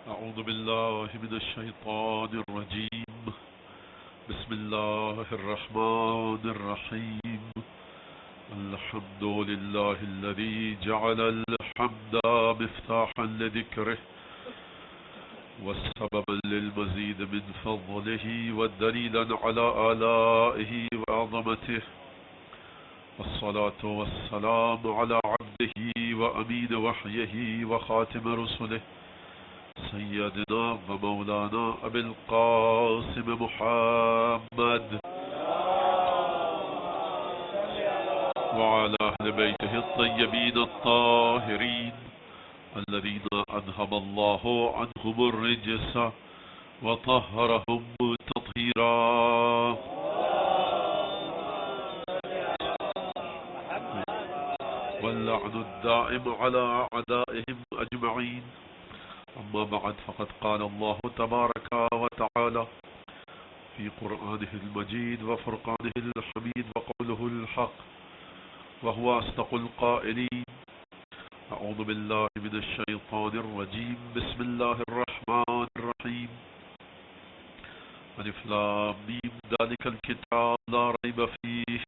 أعوذ بالله من الشيطان الرجيم. بسم الله الرحمن الرحيم. الحمد لله الذي جعل الحمد مفتاحا لذكره وسببا للمزيد من فضله ودليلا على آلائه وعظمته. والصلاة والسلام على عبده وأمين وحيه وخاتم رسله سيدنا ومولانا أبي القاسم محمد وعلى أهل بيته الطيبين الطاهرين الذين أذهب الله عنهم الرجس وطهرهم تطهيرا. واللعن الدائم على أعدائهم أجمعين. أما بعد فقد قال الله تبارك وتعالى في قرآنه المجيد وفرقانه الحميد وقوله الحق وهو أصدق القائلين. أعوذ بالله من الشيطان الرجيم. بسم الله الرحمن الرحيم. ألف لام ميم. ذلك الكتاب لا ريب فيه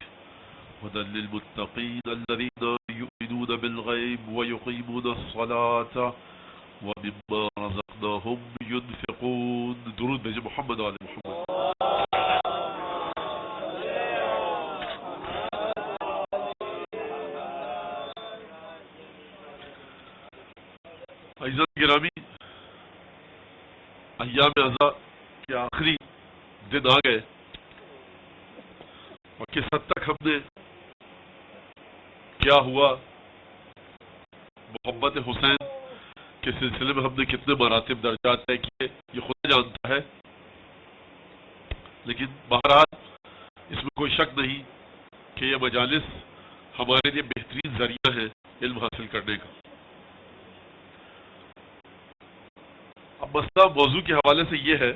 هدى للمتقين الذين يؤمنون بالغيب ويقيمون الصلاة ومما رزقناهم ينفقون. درود بھیجے محمد آل محمد. عزیزان گرامی، ایام عزا کے آخری دن آ گئے اور کس حد تک ہم نے کیا ہوا، محبت حسین کے سلسلے میں ہم نے کتنے مراتب درجات طے کیے یہ خود جانتا ہے، لیکن بہرحال اس میں کوئی شک نہیں کہ یہ مجالس ہمارے لیے بہترین ذریعہ ہے علم حاصل کرنے کا. اب مسئلہ موضوع کے حوالے سے یہ ہے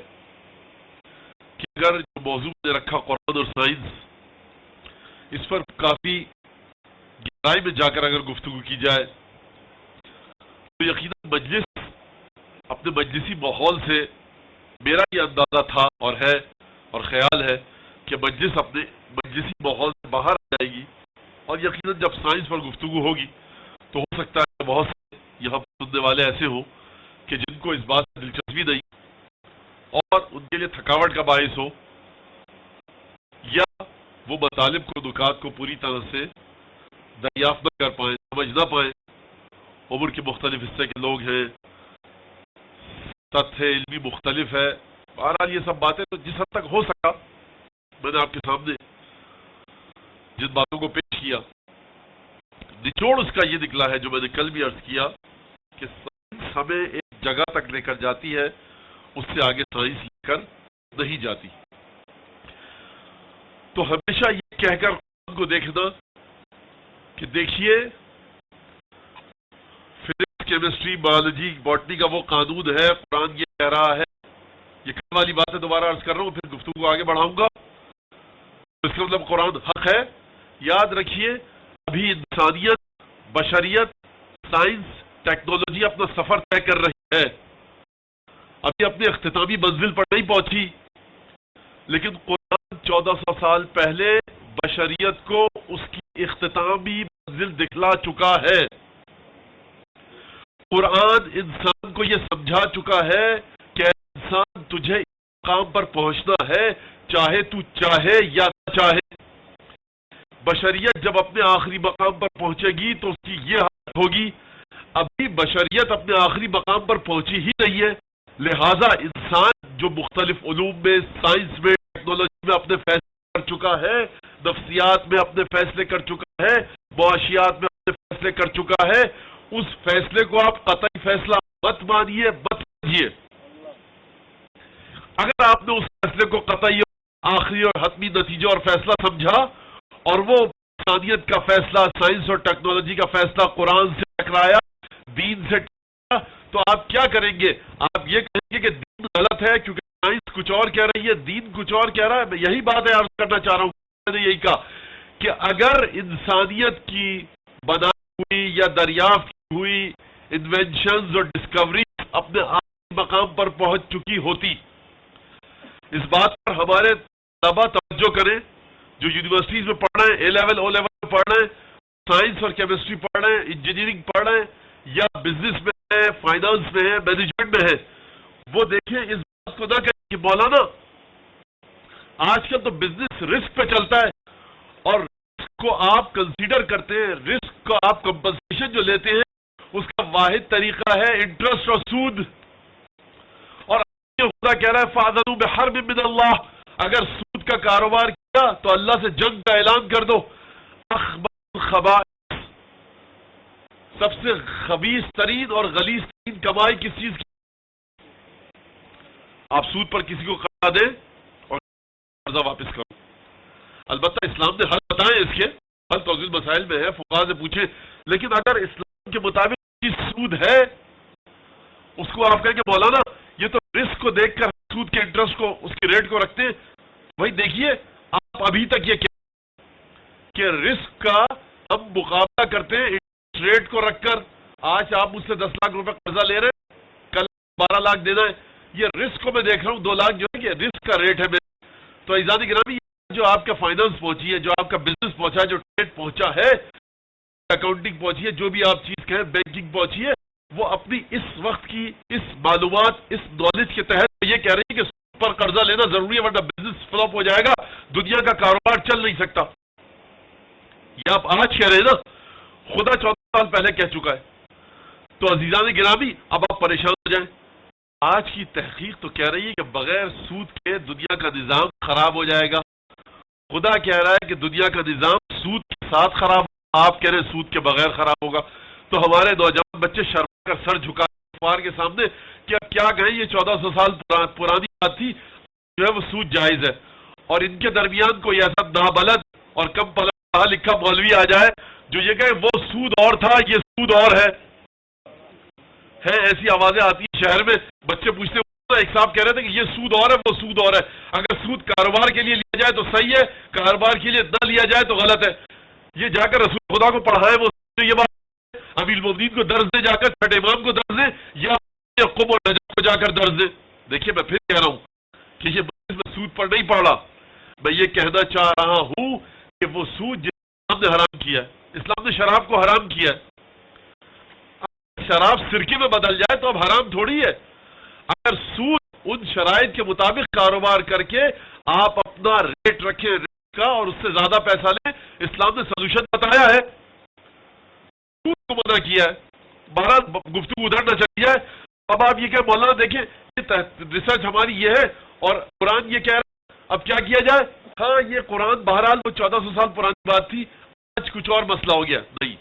کہ اگر جو موضوع نے رکھا قرآن اور سائنس، اس پر کافی گہرائی میں جا کر اگر گفتگو کی جائے تو یقیناً مجلس اپنے مجلسی ماحول سے، میرا یہ اندازہ تھا اور ہے اور خیال ہے کہ مجلس اپنے مجلسی ماحول سے باہر آ جائے گی، اور یقیناً جب سائنس پر گفتگو ہوگی تو ہو سکتا ہے کہ بہت سے یہاں سننے والے ایسے ہوں کہ جن کو اس بات سے دلچسپی نہیں اور ان کے لیے تھکاوٹ کا باعث ہو، یا وہ مطالب کو، نکات کو پوری طرح سے دریافت نہ کر پائیں، سمجھ نہ پائیں. عمر کے مختلف حصے کے لوگ ہیں، سطح علمی مختلف ہے. بہرحال یہ سب باتیں تو جس حد تک ہو سکا میں نے آپ کے سامنے جن باتوں کو پیش کیا، نچوڑ اس کا یہ نکلا ہے جو میں نے کل بھی عرض کیا کہ سائنس ہمیں ایک جگہ تک لے کر جاتی ہے، اس سے آگے سائنس لے کر نہیں جاتی. تو ہمیشہ یہ کہہ کر قرآن کو دیکھنا کہ دیکھیے فزکس، کیمسٹری، بایولوجی، باٹنی کا وہ قانون ہے، قرآن یہ کہہ رہا ہے. یہ کل والی باتیں دوبارہ عرض کر رہا ہوں، پھر گفتگو کو آگے بڑھاؤں گا. اس کا مطلب قرآن حق ہے. یاد رکھیے ابھی انسانیت، بشریت، سائنس، ٹیکنالوجی اپنا سفر طے کر رہی ہے، ابھی اپنی اختتامی منزل پر نہیں پہنچی، لیکن قرآن 1400 سال پہلے بشریت کو اس کی اختتامی منزل دکھلا چکا ہے. قرآن انسان کو یہ سمجھا چکا ہے کہ انسان تجھے اس مقام پر پہنچنا ہے، چاہے تو چاہے یا نہ چاہے. بشریت جب اپنے آخری مقام پر پہنچے گی تو اس کی یہ حالت ہوگی. ابھی بشریت اپنے آخری مقام پر پہنچی ہی نہیں ہے، لہذا انسان جو مختلف علوم میں، سائنس میں، ٹیکنالوجی میں اپنے فیصلے کر چکا ہے، نفسیات میں اپنے فیصلے کر چکا ہے، معاشیات میں اپنے فیصلے کر چکا ہے، اس فیصلے کو آپ قطعی فیصلہ مت مانیے، مت سمجھیے. اگر آپ نے اس فیصلے کو قطعی آخری اور حتمی نتیجہ اور فیصلہ سمجھا اور وہ انسانیت کا فیصلہ، سائنس اور ٹیکنالوجی کا فیصلہ قرآن سے ٹکرایا، دین سے ٹکرایا، تو آپ کیا کریں گے؟ آپ یہ کہیں گے کہ دین غلط ہے کیونکہ سائنس کچھ اور کہہ رہی ہے، دین کچھ اور کہہ رہا ہے. میں یہی بات عرض کرنا چاہ رہا ہوں. میں نے یہی کہا کہ اگر انسانیت کی بنائی ہوئی یا دریافت ہوئی انوینشنز اور ڈسکوریز اپنے آپ مقام پر پہنچ چکی ہوتی۔ اس بات پر ہمارے طلبا توجہ کریں جو یونیورسٹیز میں پڑھ رہے ہیں، اے لیول او لیول میں پڑھ رہے ہیں، سائنس اور کیمسٹری پڑھ رہے ہیں، انجینئرنگ پڑھ رہے ہیں، یا بزنس میں ہیں، فائنانس میں ہیں، مینجمنٹ میں ہیں، وہ دیکھیں اس بات کو نہ کہیں کہ مولانا آج کل تو بزنس رسک پہ چلتا ہے، اور رسک کو آپ کنسیڈر کرتے ہیں، رسک کو آپ کمپنسیشن جو لیتے ہیں اس کا واحد طریقہ ہے انٹرسٹ اور سود۔ اور خدا کہہ رہا ہے فَأَذَنُوا بِحَرْبٍ مِّنَ اللَّهِ، اگر سود کا کاروبار کیا تو اللہ سے جنگ کا اعلان کر دو۔ اخبث الخبائث، سب سے خبیث ترین اور غلیظ ترین کمائی کس چیز کی؟ آپ سود پر کسی کو قرضہ دیں اور قرضہ واپس کرو۔ البتہ اسلام نے حل بتائے، اس کے حل توضیح مسائل میں ہے، فقہا سے پوچھیں، لیکن اگر اسلام کے مطابق سود ہے، اس کو آپ کہیں کہ مولانا یہ تو رسک کو دیکھ کر سود کے انٹرسٹ کو، اس کے ریٹ کو رکھتے ہیں، بھائی دیکھیے آپ ابھی تک یہ کہ رسک کا ہم مقابلہ کرتے ہیں انٹرسٹ ریٹ کو رکھ کر۔ آج آپ مجھ سے 10 لاکھ روپے قرضہ لے رہے ہیں، کل 12 لاکھ دینا ہے، یہ رسک کو میں دیکھ رہا ہوں 2 لاکھ جو ہے کہ رسک کا ریٹ ہے میرے۔ تو عزیزان گرامی، جو آپ کا فائنانس پہنچی ہے، جو آپ کا بزنس پہنچا ہے، جو ٹریڈ پہنچا ہے، اکاؤنٹنگ پہنچی ہے، جو بھی آپ چیز کہیں بینکنگ پہنچی ہے، وہ اپنی اس وقت کی اس معلومات، اس نالج کے تحت یہ کہہ رہی ہے کہ سود پر قرضہ لینا ضروری ہے ورنہ بزنس فلاپ ہو جائے گا، دنیا کا کاروبار چل نہیں سکتا۔ یہ آپ آج کہہ رہے ہیں نا، خدا 14 سال پہلے کہہ چکا ہے۔ تو عزیزان گرامی، اب آپ پریشان ہو جائیں، آج کی تحقیق تو کہہ رہی ہے کہ بغیر سود کے دنیا کا نظام خراب ہو جائے گا۔ خدا کہہ رہا ہے کہ دنیا کا نظام سود کے ساتھ خراب ہوگا، آپ کہہ رہے ہیں سود کے بغیر خراب ہوگا۔ تو ہمارے نوجوان بچے شرما کر سر جھکا کفار کے سامنے کہ اب کیا کہیں، یہ 1400 سال پرانی بات تھی، جو ہے وہ سود جائز ہے۔ اور ان کے درمیان کوئی ایسا نابلد اور کم پڑھا لکھا مولوی آ جائے جو یہ کہے وہ سود اور تھا، یہ سود اور ہے۔ ایسی آوازیں آتی ہیں شہر میں، بچے پوچھتے ہیں، ایک صاحب کہہ رہے تھے کہ یہ سود اور ہے، وہ سود اور ہے۔ اگر سود کاروبار کے لیے لیا جائے تو صحیح ہے، کاروبار کے لیے نہ لیا جائے تو غلط ہے۔ یہ جا کر رسول خدا کو پڑھائے، وہ یہ بات امیر المومنین کو درس دے، جا کر چھٹے امام کو درس دے، یا قم اور نجف کو جا کر درس دے۔ دیکھیے میں پھر کہہ رہا ہوں کہ یہ میں سود پر نہیں پڑھ رہا، میں یہ کہنا چاہ رہا ہوں کہ وہ سود جس اسلام نے حرام کیا ہے، اسلام نے شراب کو حرام کیا ہے۔ شراب سرکے میں بدل جائے تو اب حرام تھوڑی ہے۔ اگر سود ان شرائط کے مطابق کاروبار کر کے آپ اپنا ریٹ رکھیں ریٹ کا اور اس سے زیادہ پیسہ لیں، اسلام نے سولوشن بتایا ہے، سود کو منع کیا ہے۔ بہرحال گفتگو ادھر نہ چلی جائے۔ اب آپ یہ کہ مولانا دیکھیں ریسرچ ہماری یہ ہے اور قرآن یہ کہہ رہا ہے، اب کیا کیا جائے؟ ہاں یہ قرآن بہرحال وہ 1400 سال پرانی بات تھی، آج کچھ اور مسئلہ ہو گیا۔ نہیں،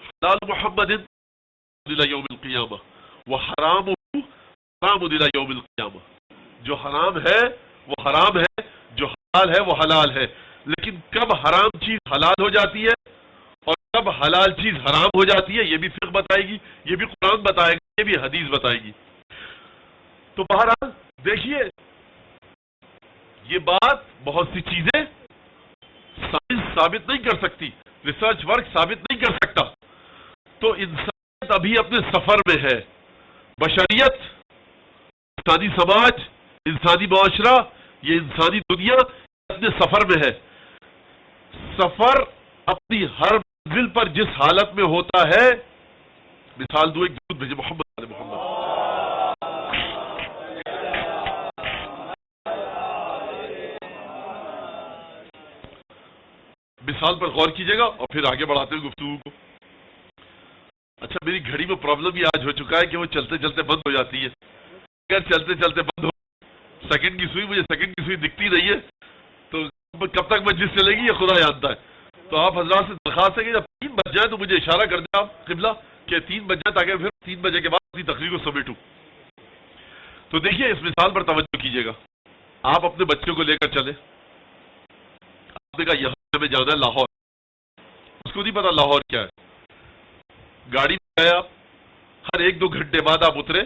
حلال محمد الى یوم القیامہ وحرام حرام الى یوم القیامہ، جو حرام ہے وہ حرام ہے، جو حلال ہے وہ حلال ہے۔ لیکن کب حرام چیز حلال ہو جاتی ہے اور کب حلال چیز حرام ہو جاتی ہے، یہ بھی فقہ بتائے گی، یہ بھی قرآن بتائے گا، یہ بھی حدیث بتائے گی۔ تو بہرحال دیکھیے، یہ بات بہت سی چیزیں سائنس ثابت نہیں کر سکتی، ریسرچ ورک ثابت نہیں کر سکتا۔ تو انسانیت ابھی اپنے سفر میں ہے، بشریت، انسانی سماج، انسانی معاشرہ، یہ انسانی دنیا اپنے سفر میں ہے۔ سفر اپنی ہر منزل پر جس حالت میں ہوتا ہے، مثال دو، ایک درود بھیجے محمد علی محمد۔ مثال پر غور کیجئے گا اور پھر آگے بڑھاتے ہیں گفتگو کو۔ اچھا، میری گھڑی میں پرابلم یہ آج ہو چکا ہے کہ وہ چلتے چلتے بند ہو جاتی ہے۔ اگر چلتے چلتے بند ہو، سیکنڈ کی سوئی، مجھے سیکنڈ کی سوئی دکھتی نہیں ہے، تو کب تک مجلس چلے گی یہ خدا جانتا ہے۔ تو آپ حضرات سے درخواست ہے کہ جب 3 بج جائیں تو مجھے اشارہ کر دیں آپ قبلہ کہ 3 بج جائیں، تاکہ پھر 3 بجے کے بعد اپنی تقریر کو سمیٹوں۔ تو دیکھیے اس مثال پر توجہ کیجیے گا۔ آپ اپنے بچوں کو لے کر چلیں، آپ نے کہا یہاں ہمیں جانا ہے لاہور، اس کو نہیں پتا لاہور کیا ہے، گاڑی میں گئے آپ، ہر 1-2 گھنٹے بعد آپ اترے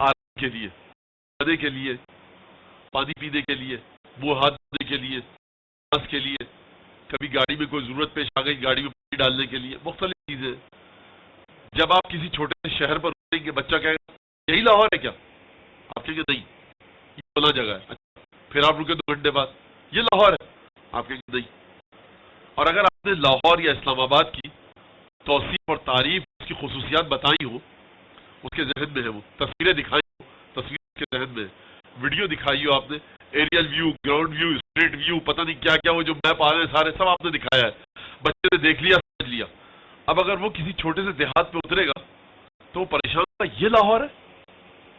آرام کے لیے، کھانے کے لیے، پانی پینے کے لیے، منہ ہاتھ دھونے کے لیے، سانس کے لیے، کبھی گاڑی میں کوئی ضرورت پیش آ گئی گاڑی میں پانی ڈالنے کے لیے، مختلف چیزیں۔ جب آپ کسی چھوٹے سے شہر پر اتریں گے، بچہ کہے گا یہی لاہور ہے کیا؟ آپ کہیں گے نہیں یہ فلاں جگہ ہے. اچھا پھر آپ رکے 2 گھنٹے بعد یہ لاہور ہے، آپ کہیں گے نہیں. اور اگر آپ نے لاہور یا اسلام آباد کی توصیف اور تعریف اس کی خصوصیات بتائی ہو، اس کے ذہن میں ہے، وہ تصویریں دکھائی ہو، تصویر اس کے ذہن میں ہے، ویڈیو دکھائی ہو آپ نے، aerial view, ground view, street view, پتہ نہیں کیا کیا، وہ جو میپ آ رہے ہیں سارے سب آپ نے دکھایا ہے، بچے نے دیکھ لیا سمجھ لیا. اب اگر وہ کسی چھوٹے سے دیہات پہ اترے گا تو وہ پریشان ہوگا، یہ لاہور ہے،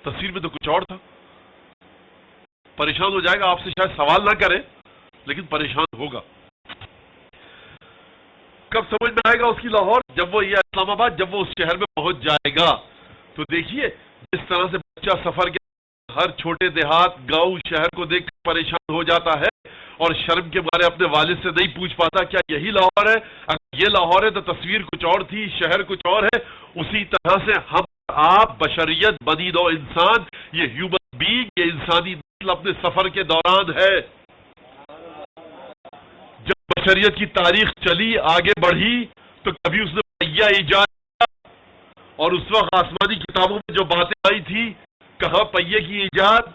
تصویر میں تو کچھ اور تھا. پریشان ہو جائے گا، آپ سے شاید سوال نہ کرے لیکن پریشان ہوگا. کب سمجھ میں آئے گا اس کی لاہور؟ جب وہ، یہ اسلام آباد، جب وہ اس شہر میں پہنچ جائے گا. تو دیکھیے جس طرح سے بچہ سفر کے ہر چھوٹے دیہات، گاؤں، شہر کو دیکھ کر پریشان ہو جاتا ہے اور شرم کے بارے اپنے والد سے نہیں پوچھ پاتا کیا یہی لاہور ہے. اگر یہ لاہور ہے تو تصویر کچھ اور تھی، شہر کچھ اور ہے. اسی طرح سے ہم، آپ، بشریت، بنی نوع انسان، یہ ہیومن بینگ، یہ انسانی نسل اپنے سفر کے دوران ہے. جب بشریت کی تاریخ چلی، آگے بڑھی، تو کبھی اس نے پہیہ ایجاد کیا، اور اس وقت آسمانی کتابوں میں جو باتیں آئی تھی، کہاں پہیے کی ایجاد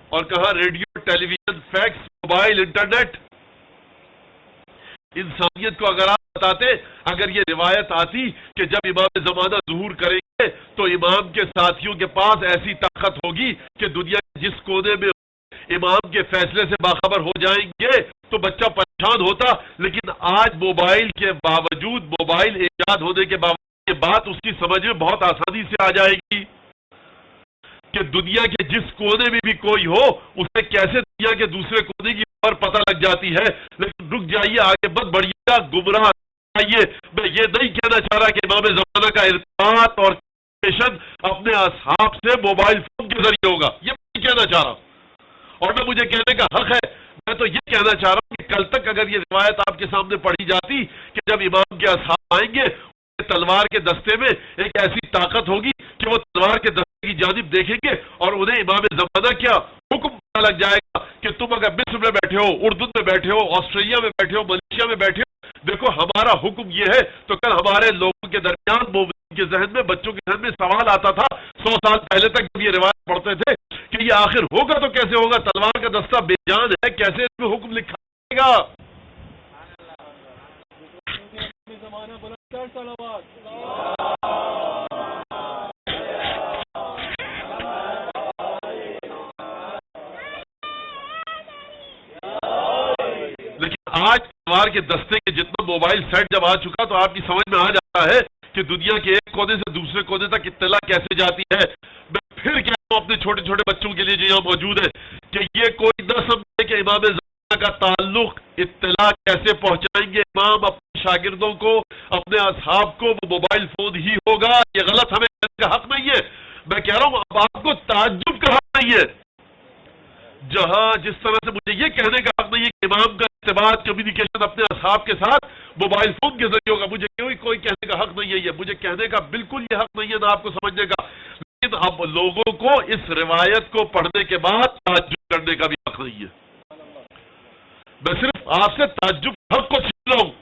اور کہاں ریڈیو، ٹیلی ویژن، فیکس، موبائل، انٹرنیٹ. انسانیت کو اگر آپ بتاتے، اگر یہ روایت آتی کہ جب امام زمانہ ظہور کریں گے تو امام کے ساتھیوں کے پاس ایسی طاقت ہوگی کہ دنیا کے جس کونے میں امام کے فیصلے سے باخبر ہو جائیں گے، تو بچہ پریشان ہوتا. لیکن آج موبائل کے باوجود، موبائل ایجاد ہونے کے باوجود، یہ بات اس کی سمجھ میں بہت آسانی سے آ جائے گی کہ دنیا کے جس کونے میں بھی کوئی ہو، اسے کیسے دنیا کے دوسرے کونے کی خبر پتہ لگ جاتی ہے. لیکن رک جائیے، آگے مت بڑھیے گا، گمراہ آئیے. میں یہ نہیں کہنا چاہ رہا کہ امام زمانہ کا ارتباط اور کمیونیکیشن اپنے اصحاب سے موبائل فون کے ذریعے ہوگا، یہ میں نہیں کہنا چاہ رہا، اور نہ مجھے کہنے کا حق ہے. میں تو یہ کہنا چاہ رہا ہوں کہ کل تک اگر یہ روایت آپ کے سامنے پڑھی جاتی کہ جب امام کے اصحاب آئیں گے، تلوار کے دستے میں ایک ایسی طاقت ہوگی کہ وہ تلوار کے دستے کی جانب دیکھیں گے اور انہیں امام زمانہ کیا حکم پتہ لگ جائے گا کہ تم اگر مصر میں بیٹھے ہو، اردن میں بیٹھے ہو، آسٹریلیا میں بیٹھے ہو، ملیشیا میں بیٹھے ہو، دیکھو ہمارا حکم یہ ہے. تو کل ہمارے لوگوں کے درمیان، مومنین کے ذہن میں، بچوں کے ذہن میں سوال آتا تھا 100 سال پہلے تک جب یہ روایت پڑھتے تھے کہ یہ آخر ہوگا تو کیسے ہوگا، تلوار کا دستہ بے جان ہے، کیسے اس میں حکم لکھا جائے گا. لیکن آج تلوار کے دستے کے جتنا موبائل سیٹ جب آ چکا تو آپ کی سمجھ میں آ جاتا ہے کہ دنیا کے ایک کونے سے دوسرے کونے تک اطلاع کیسے جاتی ہے. میں پھر کہہ رہا ہوں اپنے چھوٹے چھوٹے بچوں کے لیے جو یہاں موجود ہے کہ یہ کوئی نہ سمجھے کہ امام زمانہ کا تعلق، اطلاع کیسے پہنچائیں گے امام اپنے شاگردوں کو، اپنے اصحاب کو، وہ موبائل فون ہی ہوگا. یہ غلط ہمیں کہنے کا حق نہیں ہے. میں کہہ رہا ہوں اب آپ کو تعجب کا حق نہیں ہے. جہاں جس طرح سے مجھے یہ کہنے کا حق نہیں ہے کہ امام کا ارتباط، کمیونیکیشن اپنے اصحاب کے ساتھ موبائل فون کے ذریعے ہوگا، مجھے کوئی کہنے کا حق نہیں ہے. یہ مجھے کہنے کا بالکل یہ حق نہیں ہے، نہ آپ کو سمجھنے کا. لیکن اب لوگوں کو اس روایت کو پڑھنے کے بعد تعجب کرنے کا بھی حق نہیں ہے. میں صرف آپ سے تعجب کے حق کو چھین رہا ہوں،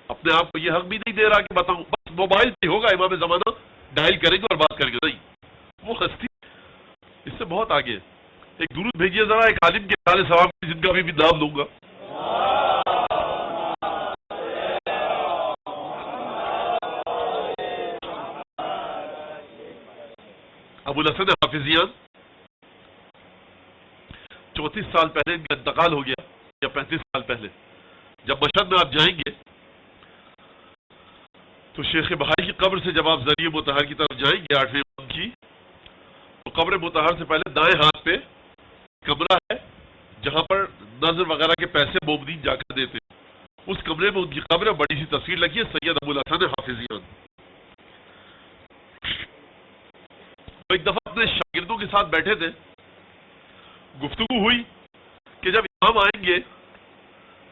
اپنے آپ کو یہ حق بھی نہیں دے رہا کہ بتاؤں. بس موبائل پہ ہوگا امام زمانہ، ڈائل کریں گے اور بات کریں گے. نہیں، وہ ہستی اس سے بہت آگے ہے. ایک درود بھیجیے ذرا ایک عالم کے سارے ثواب کی، جن کا بھی نام لوں گا. ابو الحسن حافظیان 34 سال پہلے ان کا انتقال ہو گیا، یا 35 سال پہلے. جب مشہد میں آپ جائیں گے تو شیخ بہائی کی قبر سے جب آپ ذریعہ مطہر کی طرف جائیں گے، 8ویں امام کی، تو قبر مطہر سے پہلے دائیں ہاتھ پہ کمرہ ہے جہاں پر نظر وغیرہ کے پیسے مومنین جا کر دیتے. اس کمرے میں ان کی قبر ہے، بڑی سی تصویر لگی ہے، سید ابو الحسن حافظیان. وہ ایک دفعہ اپنے شاگردوں کے ساتھ بیٹھے تھے، گفتگو ہوئی کہ جب امام آئیں گے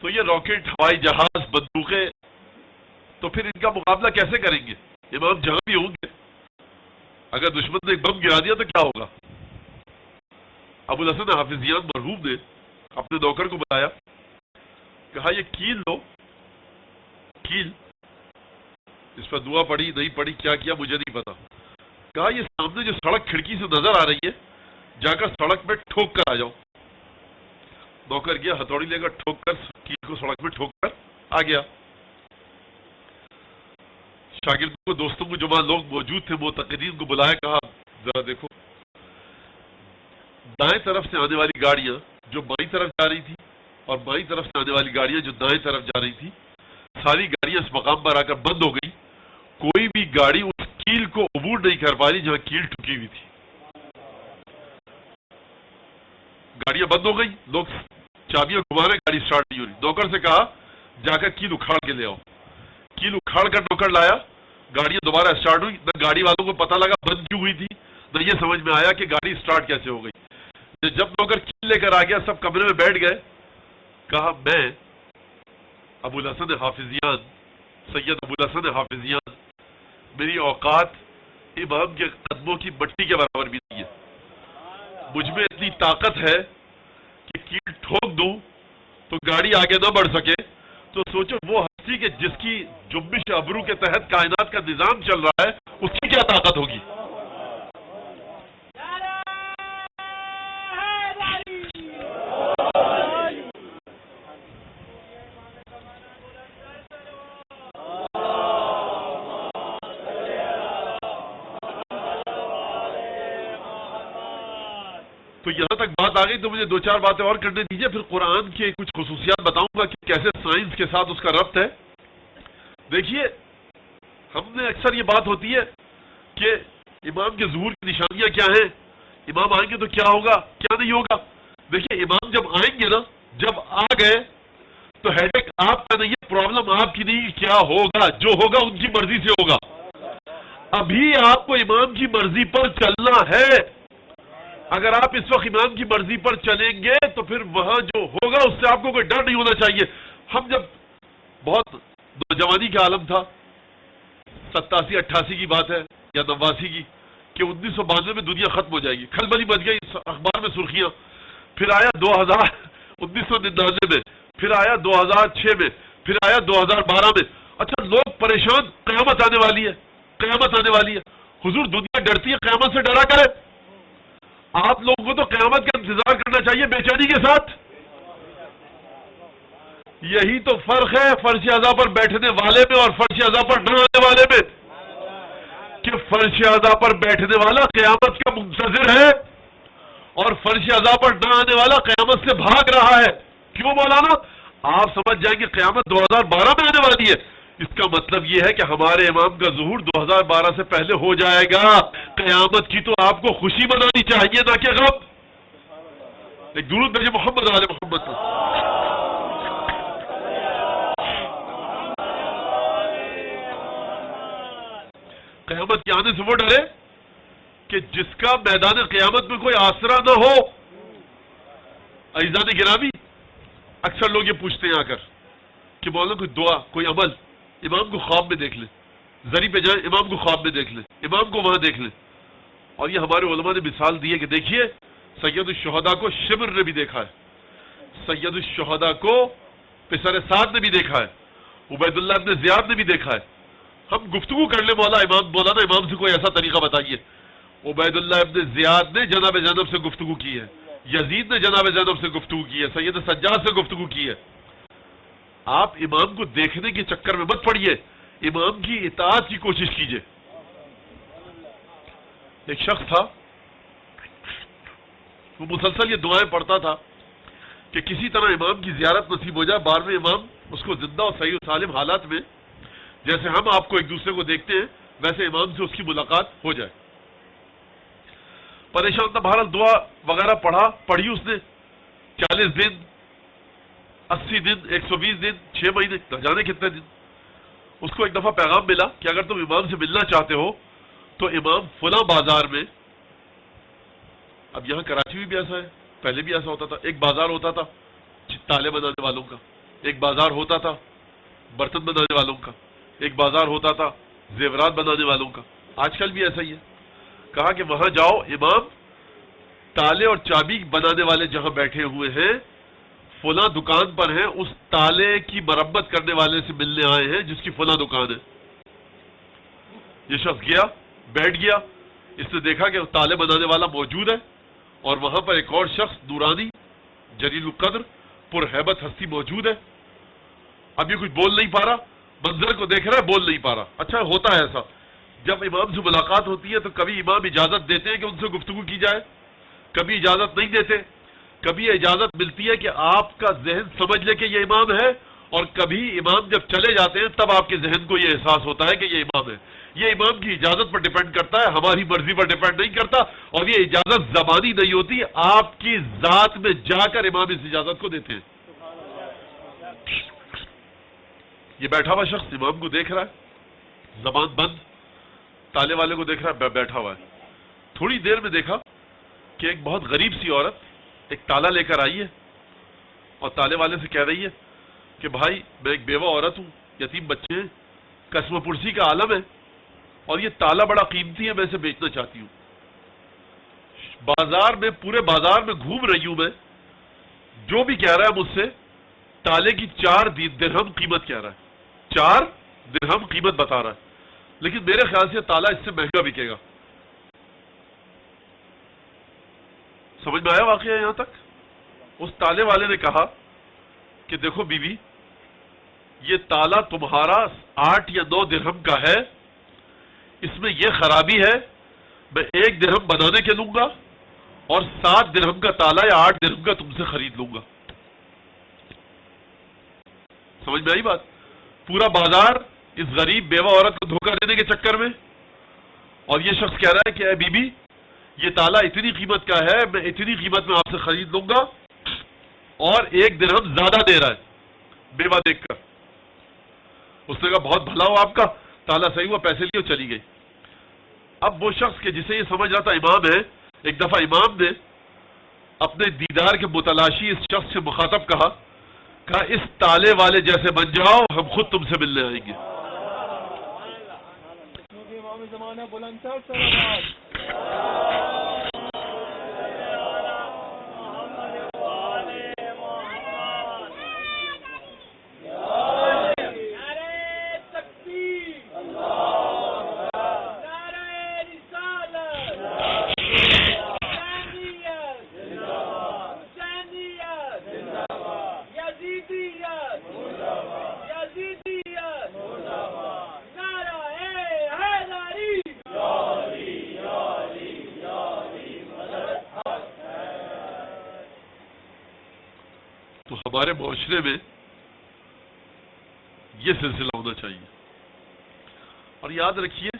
تو یہ راکٹ، ہوائی جہاز، بندوقیں، تو پھر ان کا مقابلہ کیسے کریں گے؟ امام جہاں بھی ہوں گے، اگر دشمن نے ایک بم گرا دیا تو کیا ہوگا؟ ابو الحسن حافظیان مرحوم نے اپنے نوکر کو بتایا، کہا یہ کیل لو، کیل، اس پر دعا پڑھی نہیں پڑھی، کیا کیا مجھے نہیں پتا، کہا یہ سامنے جو سڑک کھڑکی سے نظر آ رہی ہے جا کر سڑک میں ٹھوک کر آ جاؤ. نوکر گیا, ہتھوڑی لے کر ٹھوک کر کیل کو سڑک میں ٹھوک کر آ گیا. شاگردوں کو, دوستوں کو, جو وہاں لوگ موجود تھے متقدین کو بلایا, کہا ذرا دیکھو دائیں طرف سے آنے والی گاڑیاں جو بائیں طرف جا رہی تھی اور بائیں طرف سے آنے والی گاڑیاں جو دائیں طرف جا رہی تھی, ساری گاڑیاں اس مقام پر آ کر بند ہو گئی. کوئی بھی گاڑی اس کیل کو عبور نہیں کر پا رہی جہاں کیل ٹھکی ہوئی تھی. گاڑیاں بند ہو گئی, لوگ چابیاں گھما رہے, گاڑی سٹارٹ نہیں ہو رہی. نوکر سے کہا جا کر کیل اکھاڑ کے لے آؤ. کیل اکھاڑ کر نوکر لایا, گاڑیاں دوبارہ سٹارٹ ہوئی. نہ گاڑی والوں کو پتہ لگا بند کیوں ہوئی تھی, نہ یہ سمجھ میں آیا کہ گاڑی سٹارٹ کیسے ہو گئی. جب نوکر کیل لے کر آ گیا, سب کمرے میں بیٹھ گئے. کہا میں ابو الحسن حافظیان, سید ابو الحسن حافظیان, میری اوقات امام کے قدموں کی مٹی کے برابر بھی نہیں ہے. مجھ میں اتنی طاقت ہے کہ کیل ٹھوک دوں تو گاڑی آگے نہ بڑھ سکے. تو سوچو وہ ہستی کہ جس کی جنبش ابرو کے تحت کائنات کا نظام چل رہا ہے, اس کی کیا طاقت ہوگی. تو یہاں تک بات آ گئی تو مجھے 2-4 باتیں اور کرنے دیجیے, پھر قرآن کی کچھ خصوصیات بتاؤں گا کہ کیسے سائنس کے ساتھ اس کا ربط ہے. دیکھیے, ہم نے اکثر یہ بات ہوتی ہے کہ امام کے ظہور کی نشانیاں کیا ہیں, امام آئیں گے تو کیا ہوگا, کیا نہیں ہوگا. دیکھیے, امام جب آئیں گے نا, جب آ گئے تو ہیڈیک آپ کا نہیں ہے, پرابلم آپ کی نہیں, کیا ہوگا, جو ہوگا ان کی مرضی سے ہوگا. ابھی آپ کو امام کی مرضی پر چلنا ہے. اگر آپ اس وقت امام کی مرضی پر چلیں گے تو پھر وہاں جو ہوگا اس سے آپ کو کوئی ڈر نہیں ہونا چاہیے. ہم جب بہت نوجوانی کا عالم تھا, 87-88 کی بات ہے یا 89 کی, کہ 1992 میں دنیا ختم ہو جائے گی, کھلبلی مچ گئی, اخبار میں سرخیاں. پھر آیا 1999 میں, پھر آیا 2006 میں, پھر آیا 2012 میں. اچھا, لوگ پریشان, قیامت آنے والی ہے, قیامت آنے والی ہے. حضور دنیا ڈرتی ہے, قیامت سے ڈرا کرے. آپ لوگوں کو تو قیامت کا انتظار کرنا چاہیے بے چینی کے ساتھ. یہی تو فرق ہے فرش اعضاء پر بیٹھنے والے میں اور فرش اعضاء پر نہ آنے والے میں, کہ فرش اعضاء پر بیٹھنے والا قیامت کا منتظر ہے اور فرش اعضاء پر نہ آنے والا قیامت سے بھاگ رہا ہے. کیوں مولانا؟ آپ سمجھ جائیں گے قیامت 2012 میں آنے والی ہے. اس کا مطلب یہ ہے کہ ہمارے امام کا ظہور 2012 سے پہلے ہو جائے گا. قیامت کی تو آپ کو خوشی منانی چاہیے نہ کہ غم. ایک درود بھیجے محمد علی محمد کو. قیامت کے آنے سے وہ ڈرے کہ جس کا میدان قیامت میں کوئی آسرا نہ ہو. عزیزان گرامی, اکثر لوگ یہ پوچھتے ہیں آ کر کہ مولانا کوئی دعا, کوئی عمل, امام کو خواب میں دیکھ لیں, زری پہ جائیں امام کو خواب میں دیکھ لیں, امام کو وہاں دیکھ لیں. اور یہ ہمارے علماء نے مثال دی ہے کہ دیکھیے, سید الشہداء کو شمر نے بھی دیکھا ہے, سید الشہداء کو پسر سعد نے بھی دیکھا ہے, عبید اللہ ابن زیاد نے بھی دیکھا ہے. ہم گفتگو کر لیں مولانا امام سے کوئی ایسا طریقہ بتائیے. عبید اللہ ابن زیاد نے جناب زینب سے گفتگو کی ہے, یزید نے جناب زینب سے گفتگو کی ہے, سید سجاد سے گفتگو کی ہے. آپ امام کو دیکھنے کے چکر میں مت پڑیے, امام کی اطاعت کی کوشش کیجیے. ایک شخص تھا, وہ مسلسل یہ دعائیں پڑھتا تھا کہ کسی طرح امام کی زیارت نصیب ہو جائے. 12ویں امام اس کو زندہ اور صحیح و سالم حالات میں, جیسے ہم آپ کو ایک دوسرے کو دیکھتے ہیں, ویسے امام سے اس کی ملاقات ہو جائے. پریشان تھا, بہرحال دعا وغیرہ پڑھی اس نے. 40 دن, 80 دن, 120 دن, 6 مہینے, نہ جانے کتنے دن. اس کو ایک دفعہ پیغام ملا کہ اگر تم امام سے ملنا چاہتے ہو تو امام فلاں بازار میں, اب یہاں کراچی میں بھی ایسا ہے, پہلے بھی ایسا ہوتا تھا, ایک بازار ہوتا تھا تالے بنانے والوں کا, ایک بازار ہوتا تھا برتن بنانے والوں کا, ایک بازار ہوتا تھا زیورات بنانے والوں کا. آج کل بھی ایسا ہی ہے. کہا کہ وہاں جاؤ, امام تالے اور چابی بنانے والے جہاں بیٹھے ہوئے ہیں فلاں دکان پر ہیں, اس تالے کی مرمت کرنے والے سے ملنے آئے ہیں جس کی فلاں دکان ہے. یہ شخص گیا, بیٹھ گیا, اس نے دیکھا کہ تالے بنانے والا موجود ہے اور وہاں پر ایک اور شخص نورانی جلیل القدر پرہیبت ہستی موجود ہے. اب یہ کچھ بول نہیں پا رہا، منظر کو دیکھ رہا ہے، بول نہیں پا رہا. اچھا ہوتا ہے ایسا، جب امام سے ملاقات ہوتی ہے تو کبھی امام اجازت دیتے ہیں کہ ان سے گفتگو کی جائے، کبھی اجازت نہیں دیتے. کبھی یہ اجازت ملتی ہے کہ آپ کا ذہن سمجھ لے کہ یہ امام ہے، اور کبھی امام جب چلے جاتے ہیں تب آپ کے ذہن کو یہ احساس ہوتا ہے کہ یہ امام ہے. یہ امام کی اجازت پر ڈیپینڈ کرتا ہے، ہماری مرضی پر ڈیپینڈ نہیں کرتا. اور یہ اجازت زبانی نہیں ہوتی، آپ کی ذات میں جا کر امام اس اجازت کو دیتے ہیں. یہ بیٹھا ہوا شخص امام کو دیکھ رہا ہے، زبان بند، تالے والے کو دیکھ رہا ہے، بیٹھا ہوا ہے. تھوڑی دیر میں دیکھا کہ ایک بہت غریب سی عورت ایک تالا لے کر آئی ہے اور تالے والے سے کہہ رہی ہے کہ بھائی میں ایک بیوہ عورت ہوں، یتیم بچے ہیں، قسم پرسی کا عالم ہے، اور یہ تالا بڑا قیمتی ہے، میں اسے بیچنا چاہتی ہوں. بازار میں، پورے بازار میں گھوم رہی ہوں میں، جو بھی کہہ رہا ہے مجھ سے تالے کی 4 درہم قیمت کہہ رہا ہے، 4 درہم قیمت بتا رہا ہے، لیکن میرے خیال سے تالا اس سے مہنگا بکے گا. سمجھ میں آیا واقعہ یہاں تک؟ اس تالے والے نے کہا کہ دیکھو بی بی، یہ تالا تمہارا 8 یا 9 درہم کا ہے، اس میں یہ خرابی ہے، میں 1 درہم بنانے کے لوں گا اور 7 درہم کا تالا یا 8 درہم کا تم سے خرید لوں گا. سمجھ میں آئی بات؟ پورا بازار اس غریب بیوہ عورت کو دھوکہ دینے کے چکر میں، اور یہ شخص کہہ رہا ہے کہ اے بی بی، یہ تالا اتنی قیمت کا ہے، میں اتنی قیمت میں آپ سے خرید لوں گا، اور 1 درہم زیادہ دے رہا ہے بیوہ دیکھ کر. اس نے کہا بہت بھلا ہو آپ کا، تالا صحیح ہوا، پیسے لیے چلی گئی. اب وہ شخص کہ جسے یہ سمجھ رہا تھا امام ہے، ایک دفعہ امام نے اپنے دیدار کے متلاشی اس شخص سے مخاطب کہا اس تالے والے جیسے بن جاؤ، ہم خود تم سے ملنے آئیں گے. تو ہمارے معاشرے میں یہ سلسلہ ہونا چاہیے. اور یاد رکھیے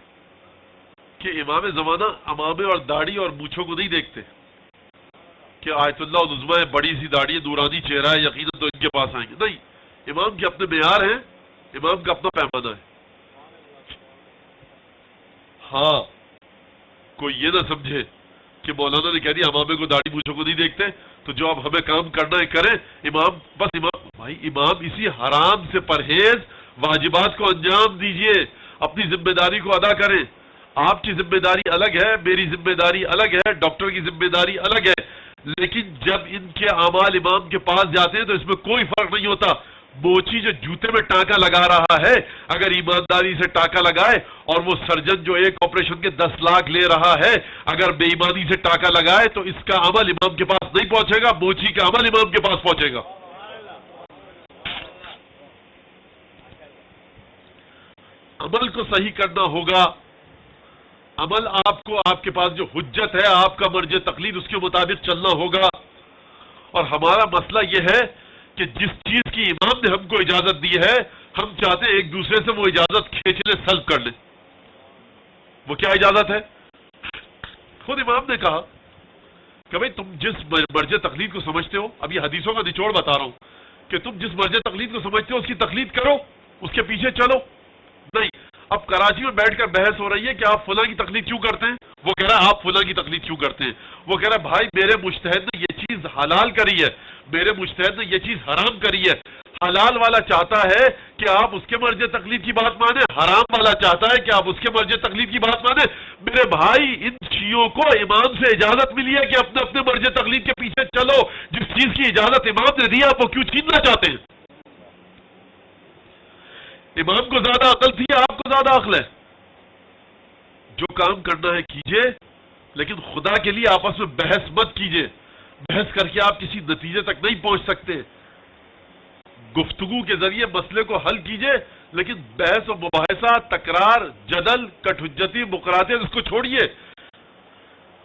کہ امام زمانہ امامے اور داڑھی اور مونچھوں کو نہیں دیکھتے کہ آیت اللہ العظمیٰ ہے، بڑی سی داڑھی ہے، نورانی چہرہ ہے، یقیناً تو ان کے پاس آئیں گے. نہیں، امام کے اپنے معیار ہیں، امام کا اپنا پیمانہ ہے. ہاں، کوئی یہ نہ سمجھے کہ مولانا نے کہہ دیا امامے کو داڑھی مونچھوں کو نہیں دیکھتے تو جو اب ہمیں کام کرنا ہے کریں. امام بس امام بھائی، امام اسی حرام سے پرہیز، واجبات کو انجام دیجئے، اپنی ذمہ داری کو ادا کریں. آپ کی ذمہ داری الگ ہے، میری ذمہ داری الگ ہے، ڈاکٹر کی ذمہ داری الگ ہے، لیکن جب ان کے اعمال امام کے پاس جاتے ہیں تو اس میں کوئی فرق نہیں ہوتا. موچی جو جوتے میں ٹانکا لگا رہا ہے، اگر ایمانداری سے ٹانکا لگائے، اور وہ سرجن جو ایک آپریشن کے 10 لاکھ لے رہا ہے اگر بے ایمانی سے ٹانکا لگائے تو اس کا عمل امام کے پاس نہیں پہنچے گا، موچی کا عمل امام کے پاس پہنچے گا. عمل کو صحیح کرنا ہوگا. عمل آپ کو، آپ کے پاس جو حجت ہے، آپ کا مرجع تقلید، اس کے مطابق چلنا ہوگا. اور ہمارا مسئلہ یہ ہے کہ جس چیز کی امام نے ہم کو اجازت دی ہے، ہم چاہتے ہیں ایک دوسرے سے وہ اجازت کھینچ لیں، سلب کر لیں. وہ کیا اجازت ہے؟ خود امام نے کہا کہ بھئی تم جس مرجع تقلید کو سمجھتے ہو، اب یہ حدیثوں کا نچوڑ بتا رہا ہوں کہ تم جس مرجع تقلید کو سمجھتے ہو اس کی تقلید کرو، اس کے پیچھے چلو. نہیں، اب کراچی میں بیٹھ کر بحث ہو رہی ہے کہ آپ فلاں کی تقلید کیوں کرتے ہیں، وہ کہہ رہا ہے آپ فلاں کی تقلید کیوں کرتے ہیں. وہ کہہ رہا ہے بھائی میرے مجتہد نے یہ چیز حلال کری ہے، میرے مجتہد نے یہ چیز حرام کری ہے. حلال والا چاہتا ہے کہ آپ اس کے مرجع تقلید کی بات مانیں، حرام والا چاہتا ہے کہ آپ اس کے مرجع تقلید کی بات مانیں. میرے بھائی، ان شیعوں کو امام سے اجازت ملی ہے کہ اپنے اپنے مرجع تقلید کے پیچھے چلو. جس چیز کی اجازت امام نے دی آپ وہ کیوں چھیننا چاہتے ہیں؟ امام کو زیادہ عقل تھی، آپ کو زیادہ عقل ہے. جو کام کرنا ہے کیجئے، لیکن خدا کے لیے آپس میں بحث مت کیجئے. بحث کر کے آپ کسی نتیجے تک نہیں پہنچ سکتے. گفتگو کے ذریعے مسئلے کو حل کیجئے، لیکن بحث و مباحثہ، تکرار، جدل، کٹ حجتی، مقراطیت، اس کو چھوڑیے.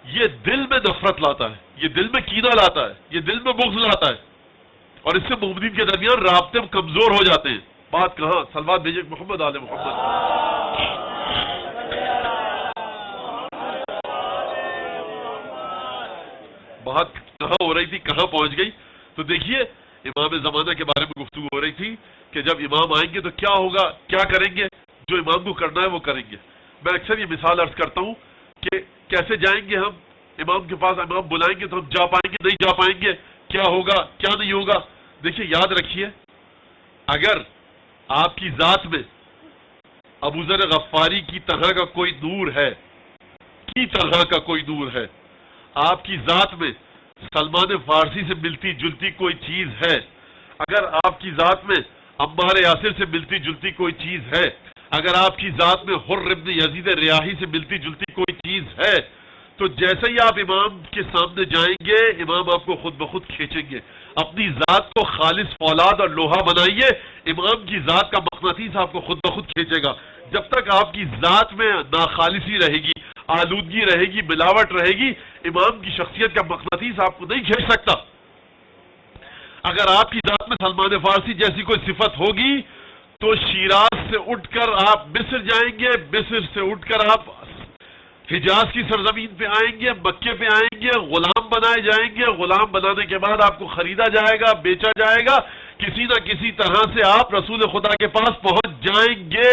یہ دل میں نفرت لاتا ہے، یہ دل میں کینہ لاتا ہے، یہ دل میں بغض لاتا ہے، اور اس سے مومنین کے درمیان رابطے کمزور ہو جاتے ہیں. بات کہاں؟ صلوات بھیجے محمد آل محمد. بات کہاں ہو رہی تھی، کہاں پہنچ گئی؟ تو دیکھیے امام زمانہ کے بارے میں گفتگو ہو رہی تھی کہ جب امام آئیں گے تو کیا ہوگا، کیا کریں گے. جو امام کو کرنا ہے وہ کریں گے. میں اکثر یہ مثال عرض کرتا ہوں کہ کیسے جائیں گے ہم امام کے پاس. امام بلائیں گے تو ہم جا پائیں گے، نہیں جا پائیں گے، کیا ہوگا کیا نہیں ہوگا. دیکھیے یاد رکھیے، اگر آپ کی ذات میں ابو ذر غفاری کی طرح کا کوئی نور ہے، کی طرح کا کوئی نور ہے، آپ کی ذات میں سلمان فارسی سے ملتی جلتی کوئی چیز ہے، اگر آپ کی ذات میں عمار یاسر سے ملتی جلتی کوئی چیز ہے، اگر آپ کی ذات میں حر ابن یزید ریاحی سے ملتی جلتی کوئی چیز ہے، تو جیسے ہی آپ امام کے سامنے جائیں گے امام آپ کو خود بخود کھینچیں گے. اپنی ذات کو خالص فولاد اور لوہا بنائیے، امام کی ذات کا مقناطیس آپ کو خود بخود کھینچے گا. جب تک آپ کی ذات میں ناخالصی رہے گی، آلودگی رہے گی، ملاوٹ رہے گی، امام کی شخصیت کا مقناطیس آپ کو نہیں کھینچ سکتا. اگر آپ کی ذات میں سلمان فارسی جیسی کوئی صفت ہوگی تو شیراز سے اٹھ کر آپ مصر جائیں گے، مصر سے اٹھ کر آپ حجاز کی سرزمین پہ آئیں گے، مکے پہ آئیں گے، غلام بنائے جائیں گے. غلام بنانے کے بعد آپ کو خریدا جائے گا، بیچا جائے گا، کسی نہ کسی طرح سے آپ رسول خدا کے پاس پہنچ جائیں گے.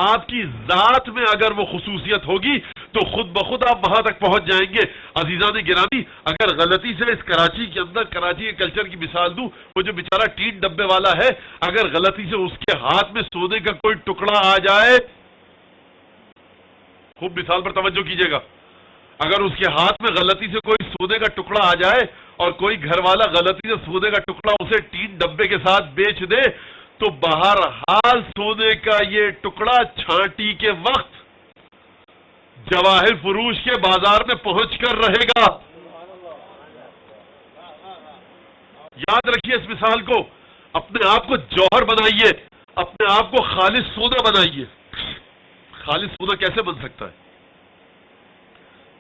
آپ کی ذات میں اگر وہ خصوصیت ہوگی تو خود بخود آپ وہاں تک پہنچ جائیں گے. عزیزان گرامی، اگر غلطی سے اس کراچی کے اندر، کراچی کے کلچر کی مثال دوں، وہ جو بیچارہ ٹین ڈبے والا ہے، اگر غلطی سے اس کے ہاتھ میں سونے کا کوئی ٹکڑا آ جائے، خوب مثال پر توجہ کیجئے گا، اگر اس کے ہاتھ میں غلطی سے کوئی سونے کا ٹکڑا آ جائے اور کوئی گھر والا غلطی سے سونے کا ٹکڑا اسے ٹین ڈبے کے ساتھ بیچ دے، تو بہرحال سونے کا یہ ٹکڑا چھانٹی کے وقت جواہر فروش کے بازار میں پہنچ کر رہے گا. یاد رکھیے اس مثال کو، اپنے آپ کو جوہر بنائیے، اپنے آپ کو خالص سونا بنائیے. خالص سونا کیسے بن سکتا ہے؟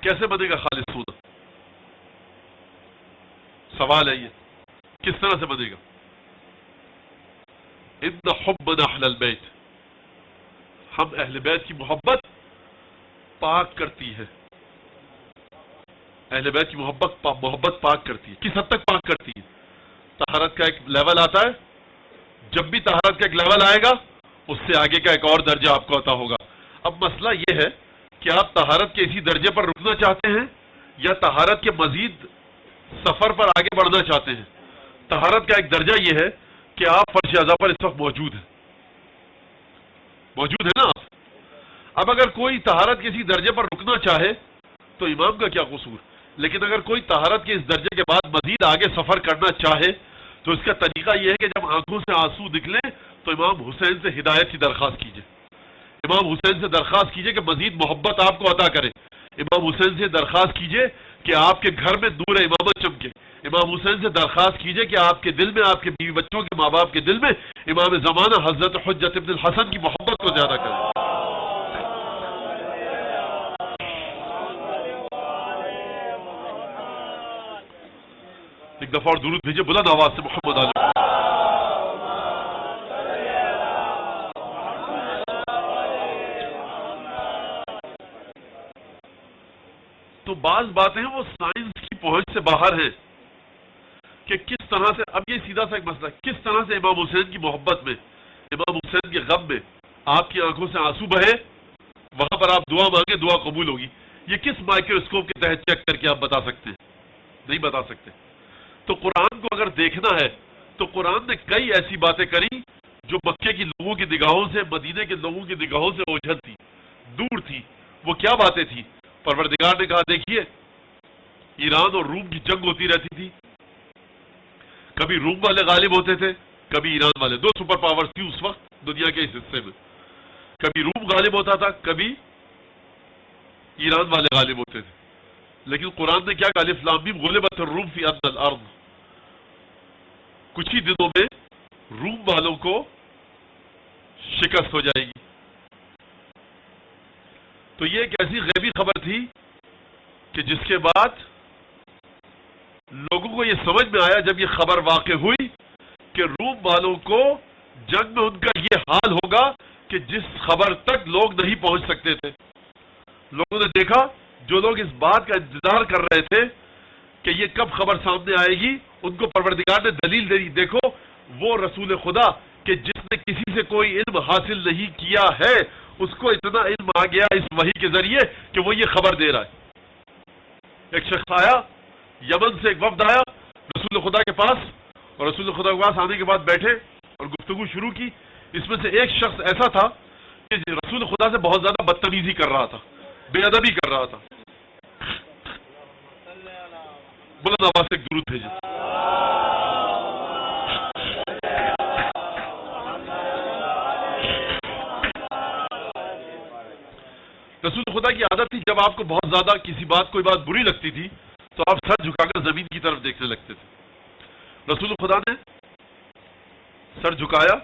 کیسے بنے گا خالص سونا؟ سوال ہے یہ، کس طرح سے بنے گا؟ ان حبنا اہل البیت، ہم اہل بیت کی محبت پاک کرتی ہے. اہل بیت کی محبت پاک کرتی ہے. کس حد تک پاک کرتی ہے؟ طہارت کا ایک لیول آتا ہے، جب بھی طہارت کا ایک لیول آئے گا اس سے آگے کا ایک اور درجہ آپ کو عطا ہوگا. اب مسئلہ یہ ہے کہ آپ طہارت کے اسی درجے پر رکنا چاہتے ہیں یا طہارت کے مزید سفر پر آگے بڑھنا چاہتے ہیں. طہارت کا ایک درجہ یہ ہے کہ آپ فرش اعضاء پر اس وقت موجود ہیں نا آپ. اب اگر کوئی طہارت کے اسی درجے پر رکنا چاہے تو امام کا کیا قصور، لیکن اگر کوئی طہارت کے اس درجے کے بعد مزید آگے سفر کرنا چاہے تو اس کا طریقہ یہ ہے کہ جب آنکھوں سے آنسو نکلیں تو امام حسین سے ہدایت کی درخواست کیجیے. امام حسین سے درخواست کیجیے کہ مزید محبت آپ کو عطا کرے. امام حسین سے درخواست کیجیے کہ آپ کے گھر میں نور امامت چمکے. امام حسین سے درخواست کیجیے کہ آپ کے دل میں، آپ کے بیوی بچوں کے، ماں باپ کے دل میں امام زمانہ حضرت حجت ابن الحسن کی محبت کو زیادہ کرے. ایک دفعہ اور درود بھیجیے بلند آواز سے محمد علیہ. تو بعض باتیں وہ سائنس کی پہنچ سے باہر ہیں کہ کس طرح سے، اب یہ سیدھا سا ایک مسئلہ ہے، کس طرح سے امام حسین کی محبت میں، امام حسین کے غم میں آپ کی آنکھوں سے آنسو بہے، وہاں پر آپ دعا مانگے دعا قبول ہوگی. یہ کس مائکروسکوپ کے تحت چیک کر کے آپ بتا سکتے ہیں؟ نہیں بتا سکتے. تو قرآن کو اگر دیکھنا ہے تو قرآن نے کئی ایسی باتیں کری جو مکے کی لوگوں کی نگاہوں سے، مدینے کے لوگوں کی نگاہوں سے اوجھل تھی، دور تھی. وہ کیا باتیں تھیں؟ پروردگار نے کہا دیکھیے ایران اور روم کی جنگ ہوتی رہتی تھی، کبھی روم والے غالب ہوتے تھے، کبھی ایران والے. دو سپر پاورز تھی اس وقت دنیا کے اس حصے میں. کبھی روم غالب ہوتا تھا، کبھی ایران والے غالب ہوتے تھے، لیکن قرآن نے کیا کہا؟ الف لام میم غلبت الروم فی ادنی الارض، کچھ ہی دنوں میں روم والوں کو شکست ہو جائے گی۔ تو یہ ایک ایسی غیبی خبر تھی کہ جس کے بعد لوگوں کو یہ سمجھ میں آیا جب یہ خبر واقع ہوئی کہ روم والوں کو جنگ میں ان کا یہ حال ہوگا کہ جس خبر تک لوگ نہیں پہنچ سکتے تھے۔ لوگوں نے دیکھا، جو لوگ اس بات کا انتظار کر رہے تھے کہ یہ کب خبر سامنے آئے گی، ان کو پروردگار نے دلیل دے دی، دیکھو وہ رسول خدا کہ جس نے کسی سے کوئی علم حاصل نہیں کیا ہے، اس کو اتنا علم آ گیا اس وحی کے ذریعے کہ وہ یہ خبر دے رہا ہے۔ ایک شخص آیا، یمن سے ایک وفد آیا رسول خدا کے پاس، اور رسول خدا کے پاس آنے کے بعد بیٹھے اور گفتگو شروع کی۔ اس میں سے ایک شخص ایسا تھا کہ رسول خدا سے بہت زیادہ بدتمیزی کر رہا تھا، بے ادبی کر رہا تھا۔ بلند آواز سے ایک درود بھیجیں۔ رسول خدا کی عادت تھی جب آپ کو بہت زیادہ کسی بات کوئی بات بری لگتی تھی تو آپ سر جھکا کر زمین کی طرف دیکھنے لگتے تھے۔ رسول خدا نے سر جھکایا،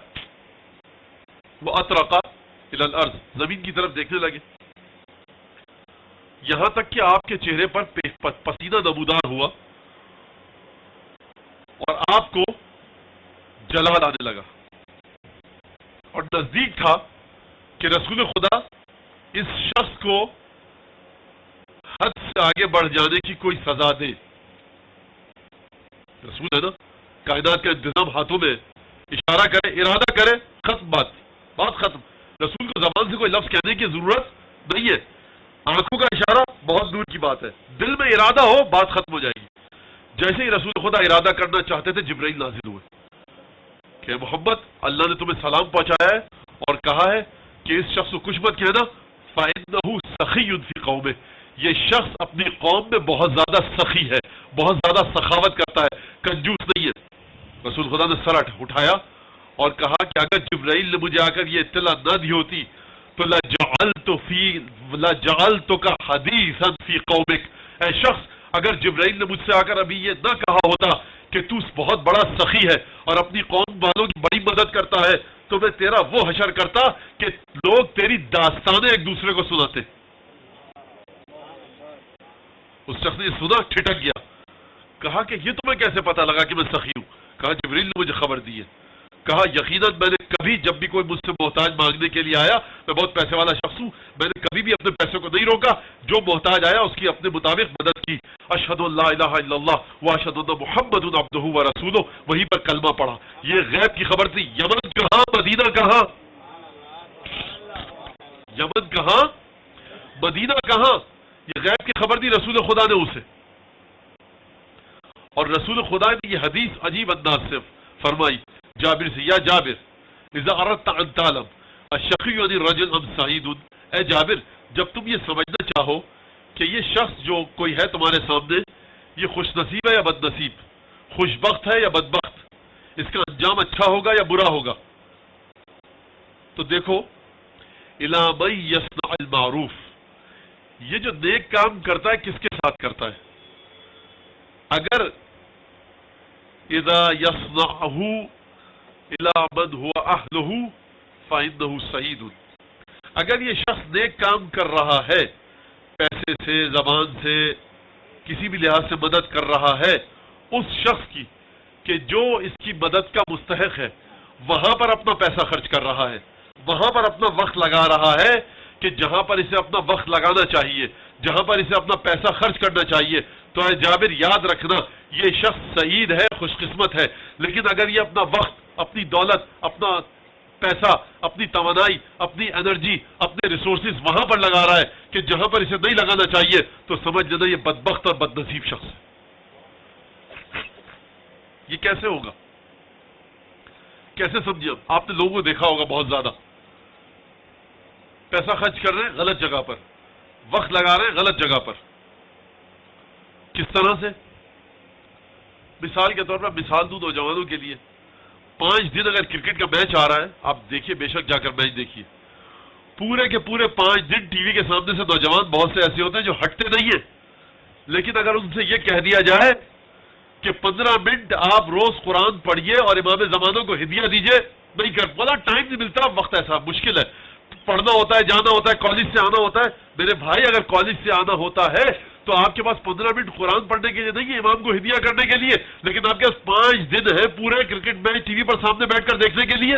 وہ اطرقا الی الارض، زمین کی طرف دیکھنے لگے، یہاں تک کہ آپ کے چہرے پر پسینہ نمودار ہوا اور آپ کو جلال آنے لگا، اور نزدیک تھا کہ رسول خدا اس شخص کو حد سے آگے بڑھ جانے کی کوئی سزا دے۔ رسول ہے نا، کائنات کا انتظام ہاتھوں میں، اشارہ کرے، ارادہ کرے، ختم، بات ختم۔ رسول کو زبان سے کوئی لفظ کہنے کی ضرورت نہیں ہے، آنکھوں کا اشارہ بہت دور کی بات ہے، دل میں ارادہ ہو بات ختم ہو جائے گی۔ جیسے ہی رسول خدا ارادہ کرنا چاہتے تھے، جبرائیل نازل ہوئے کہ محمد، اللہ نے تمہیں سلام پہنچایا ہے اور کہا ہے کہ اس شخص کو کچھ مت کہنا، فَإِنَّهُ سَخِيٌّ فِي قَوْمِهِ، یہ شخص اپنی قوم میں بہت زیادہ سخی ہے، بہت زیادہ سخاوت کرتا ہے، کنجوس نہیں ہے۔ رسول خدا نے سر اٹھایا اور کہا کہ اگر جبرائیل نے مجھے آ کر یہ اطلاع نہ دی ہوتی تو لَجَعَلْتُكَ حَدِيثًا فِي قَوْمِكَ، اے شخص، اگر جبرائیل نے مجھ سے آ کر ابھی یہ نہ کہا ہوتا کہ تو بہت بڑا سخی ہے اور اپنی قوم والوں کی بڑی مدد کرتا ہے، تو میں تیرا وہ حشر کرتا کہ لوگ تیری داستانیں ایک دوسرے کو سناتے۔ اس شخص نے سنا، ٹھٹک گیا، کہا کہ یہ تمہیں کیسے پتا لگا کہ میں سخی ہوں؟ کہا جبریل نے مجھے خبر دی ہے۔ کہا یقیناً میں نے کبھی جب بھی کوئی مجھ سے محتاج مانگنے کے لیے آیا، میں بہت پیسے والا شخص ہوں، میں نے کبھی بھی اپنے پیسے کو نہیں روکا، جو محتاج آیا اس کی اپنے مطابق مدد کی۔ اشہد ان لا الہ الا اللہ واشہد ان محمد عبدہ ورسولہ، وہیں پر کلمہ پڑھا۔ یہ غیب کی خبر تھی۔ یمن کہاں، مدینہ کہاں؟ یمن کہاں، مدینہ کہاں؟ یہ غیب کی خبر دی رسول خدا نے اسے، اور رسول خدا نے یہ حدیث عجیب انداز سے فرمائی جابر سے، یا جابر اذا اردت ان تعلم الشقی الرجل ام سعید، اے جابر جب تم یہ سمجھنا چاہو کہ یہ شخص جو کوئی ہے تمہارے سامنے، یہ خوش نصیب ہے یا بد نصیب، خوش بخت ہے یا بدبخت، اس کا انجام اچھا ہوگا یا برا ہوگا، تو دیکھو الی من یصنع المعروف، یہ جو نیک کام کرتا ہے کس کے ساتھ کرتا ہے؟ اگر اذا یصنعہ الی من هو اہلہ فإنہ سعید، اگر یہ شخص نیک کام کر رہا ہے، پیسے سے، زبان سے، کسی بھی لحاظ سے مدد کر رہا ہے اس شخص کی کہ جو اس کی مدد کا مستحق ہے، وہاں پر اپنا پیسہ خرچ کر رہا ہے، وہاں پر اپنا وقت لگا رہا ہے کہ جہاں پر اسے اپنا وقت لگانا چاہیے، جہاں پر اسے اپنا پیسہ خرچ کرنا چاہیے، تو اے جابر یاد رکھنا یہ شخص سعید ہے، خوش قسمت ہے۔ لیکن اگر یہ اپنا وقت، اپنی دولت، اپنا پیسہ، اپنی توانائی، اپنی انرجی، اپنے ریسورسز وہاں پر لگا رہا ہے کہ جہاں پر اسے نہیں لگانا چاہیے، تو سمجھ لینا یہ بدبخت اور بد نصیب شخص ہے۔ یہ کیسے ہوگا؟ کیسے سمجھے؟ آپ نے لوگوں کو دیکھا ہوگا بہت زیادہ پیسہ خرچ کر رہے ہیں غلط جگہ پر، وقت لگا رہے ہیں غلط جگہ پر۔ کس طرح سے؟ مثال کے طور پر مثال دوں نوجوانوں کے لیے، 5 دن اگر کرکٹ کا میچ آ رہا ہے، آپ دیکھیے، بے شک جا کر میچ دیکھیے، پورے کے پورے 5 دن ٹی وی کے سامنے سے نوجوان بہت سے ایسے ہوتے ہیں جو ہٹتے نہیں ہیں، لیکن اگر ان سے یہ کہہ دیا جائے کہ 15 منٹ آپ روز قرآن پڑھیے اور امام زمانوں کو ہدیہ دیجئے، نہیں کر بولا ٹائم نہیں ملتا، وقت ایسا مشکل ہے، پڑھنا ہوتا ہے، جانا ہوتا ہے، کالج سے آنا ہوتا ہے. میرے بھائی اگر کالج سے آنا ہوتا ہے تو آپ کے پاس 15 منٹ قرآن پڑھنے کے لیے نہیں ہے، امام کو ہدیہ کرنے کے لیے، لیکن آپ کے پاس 5 دن ہے پورے کرکٹ میچ ٹی وی پر سامنے بیٹھ کر دیکھنے کے لیے.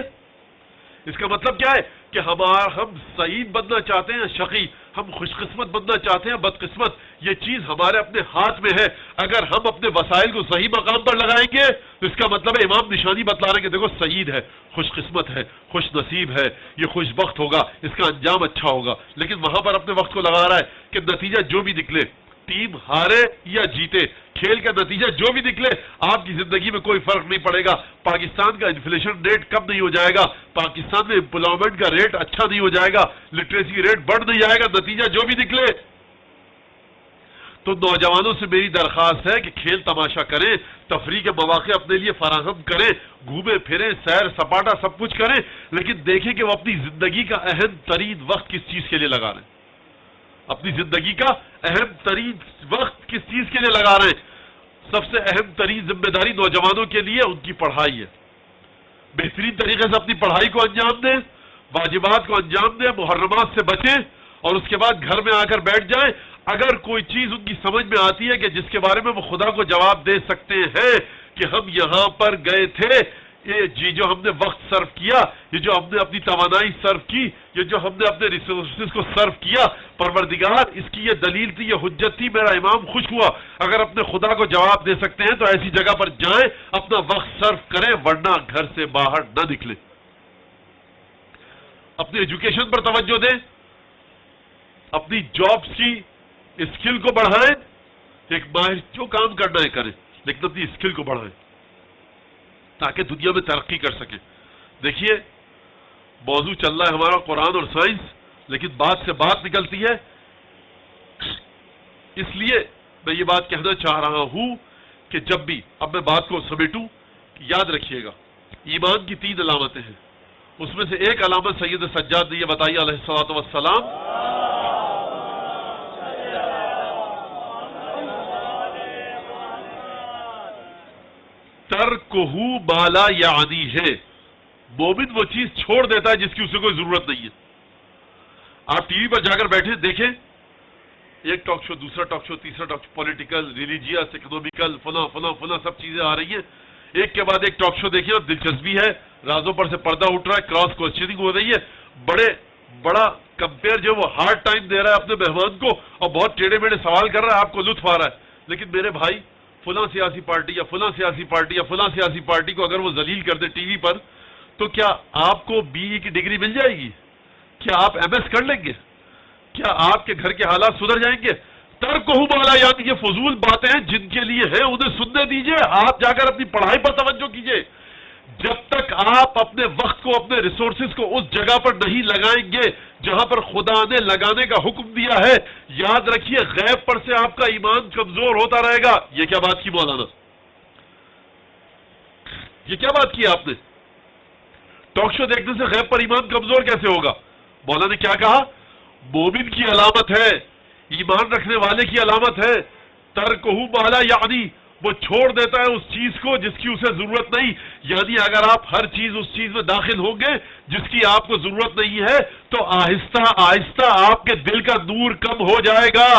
اس کا مطلب کیا ہے کہ ہم سعید بننا چاہتے ہیں شقی، ہم خوش قسمت بننا چاہتے ہیں بدقسمت، یہ چیز ہمارے اپنے ہاتھ میں ہے. اگر ہم اپنے وسائل کو صحیح مقام پر لگائیں گے تو اس کا مطلب ہے امام نشانی بتلا رہے ہیں کہ دیکھو سعید ہے، خوش قسمت ہے، خوش نصیب ہے، یہ خوش بخت ہوگا، اس کا انجام اچھا ہوگا. لیکن وہاں پر اپنے وقت کو لگا رہا ہے کہ نتیجہ جو بھی نکلے، ٹیم ہارے یا جیتے، کھیل کا نتیجہ جو بھی نکلے، آپ کی زندگی میں کوئی فرق نہیں پڑے گا. پاکستان کا انفلیشن ریٹ کم نہیں ہو جائے گا، پاکستان میں امپلائمنٹ کا ریٹ اچھا نہیں ہو جائے گا، لٹریسی ریٹ بڑھ نہیں جائے گا، نتیجہ جو بھی نکلے. تو نوجوانوں سے میری درخواست ہے کہ کھیل تماشا کریں، تفریح کے مواقع اپنے لیے فراہم کریں، گھومیں پھریں، سیر سپاٹا سب کچھ کریں، لیکن دیکھیں کہ وہ اپنی زندگی کا اہم ترین وقت کس چیز کے لیے لگا رہے ہیں. اپنی زندگی کا اہم ترین وقت کس چیز کے لیے لگا رہے ہیں. سب سے اہم ترین ذمہ داری نوجوانوں کے لیے ان کی پڑھائی ہے. بہترین طریقے سے اپنی پڑھائی کو انجام دیں، واجبات کو انجام دیں، محرمات سے بچیں، اور اس کے بعد گھر میں آ کر بیٹھ جائیں. اگر کوئی چیز ان کی سمجھ میں آتی ہے کہ جس کے بارے میں وہ خدا کو جواب دے سکتے ہیں کہ ہم یہاں پر گئے تھے، یہ جو ہم نے وقت صرف کیا، یہ جو ہم نے اپنی توانائی صرف کی، یہ جو ہم نے اپنے ریسورسز کو صرف کیا، پروردگار اس کی یہ دلیل تھی، یہ حجت تھی، میرا امام خوش ہوا. اگر اپنے خدا کو جواب دے سکتے ہیں تو ایسی جگہ پر جائیں، اپنا وقت صرف کریں، ورنہ گھر سے باہر نہ نکلیں. اپنی ایجوکیشن پر توجہ دیں، اپنی جابس کی اسکل کو بڑھائیں. ایک ماہر جو کام کرنا ہے کریں، لیکن اپنی اسکل کو بڑھائیں تاکہ دنیا میں ترقی کر سکیں. دیکھیے موضوع چل رہا ہے ہمارا قرآن اور سائنس، لیکن بات سے بات نکلتی ہے. اس لیے میں یہ بات کہنا چاہ رہا ہوں کہ جب بھی، اب میں بات کو سمیٹوں، یاد رکھیے گا ایمان کی 3 علامتیں ہیں. اس میں سے ایک علامت سید سجاد نے یہ بتائی علیہ الصلوۃ والسلام، ترکہ ما لا یعنی ہے. مومن وہ چیز چھوڑ دیتا ہے جس کی اسے کوئی ضرورت نہیں ہے. آپ ٹی وی پر جا کر بیٹھے دیکھیں، ایک ٹاک شو، دوسرا ٹاک شو، تیسرا ٹاک شو، پولیٹیکل، ریلیجیس، اکنومیکل، فلاں فلاں فلاں سب چیزیں آ رہی ہیں. ایک کے بعد ایک ٹاک شو دیکھیں اور دلچسپی ہے، رازوں پر سے پردہ اٹھ رہا ہے، کراس کوشچننگ ہو رہی ہے، بڑا کمپیئر جو وہ ہارڈ ٹائم دے رہا ہے اپنے مہمان کو اور بہت ٹیڑھے میڑھے سوال کر رہا ہے، آپ کو لطف آ رہا ہے. لیکن میرے بھائی فلاں سیاسی پارٹی یا فلاں سیاسی پارٹی یا فلاں سیاسی پارٹی کو اگر وہ ذلیل کر دے ٹی وی پر، تو کیا آپ کو بی ای کی ڈگری مل جائے گی؟ کیا آپ ایم ایس کر لیں گے؟ کیا آپ کے گھر کے حالات سدھر جائیں گے؟ ترکہ ما لا یعنی، یہ فضول باتیں ہیں جن کے لیے ہیں انہیں سننے دیجئے. آپ جا کر اپنی پڑھائی پر توجہ کیجئے. جب تک آپ اپنے وقت کو، اپنے ریسورسز کو اس جگہ پر نہیں لگائیں گے جہاں پر خدا نے لگانے کا حکم دیا ہے، یاد رکھیے غیب پر سے آپ کا ایمان کمزور ہوتا رہے گا. یہ کیا بات کی مولانا؟ یہ کیا بات کی آپ نے؟ ٹاک شو دیکھنے سے غیب پر ایمان کمزور کیسے ہوگا؟ مولانا نے کیا کہا؟ مومن کی علامت ہے، ایمان رکھنے والے کی علامت ہے، ترکہ ما لا یعنی، وہ چھوڑ دیتا ہے اس چیز کو جس کی اسے ضرورت نہیں. یعنی اگر آپ ہر چیز اس چیز میں داخل ہوں گے جس کی آپ کو ضرورت نہیں ہے تو آہستہ آہستہ آپ کے دل کا نور کم ہو جائے گا.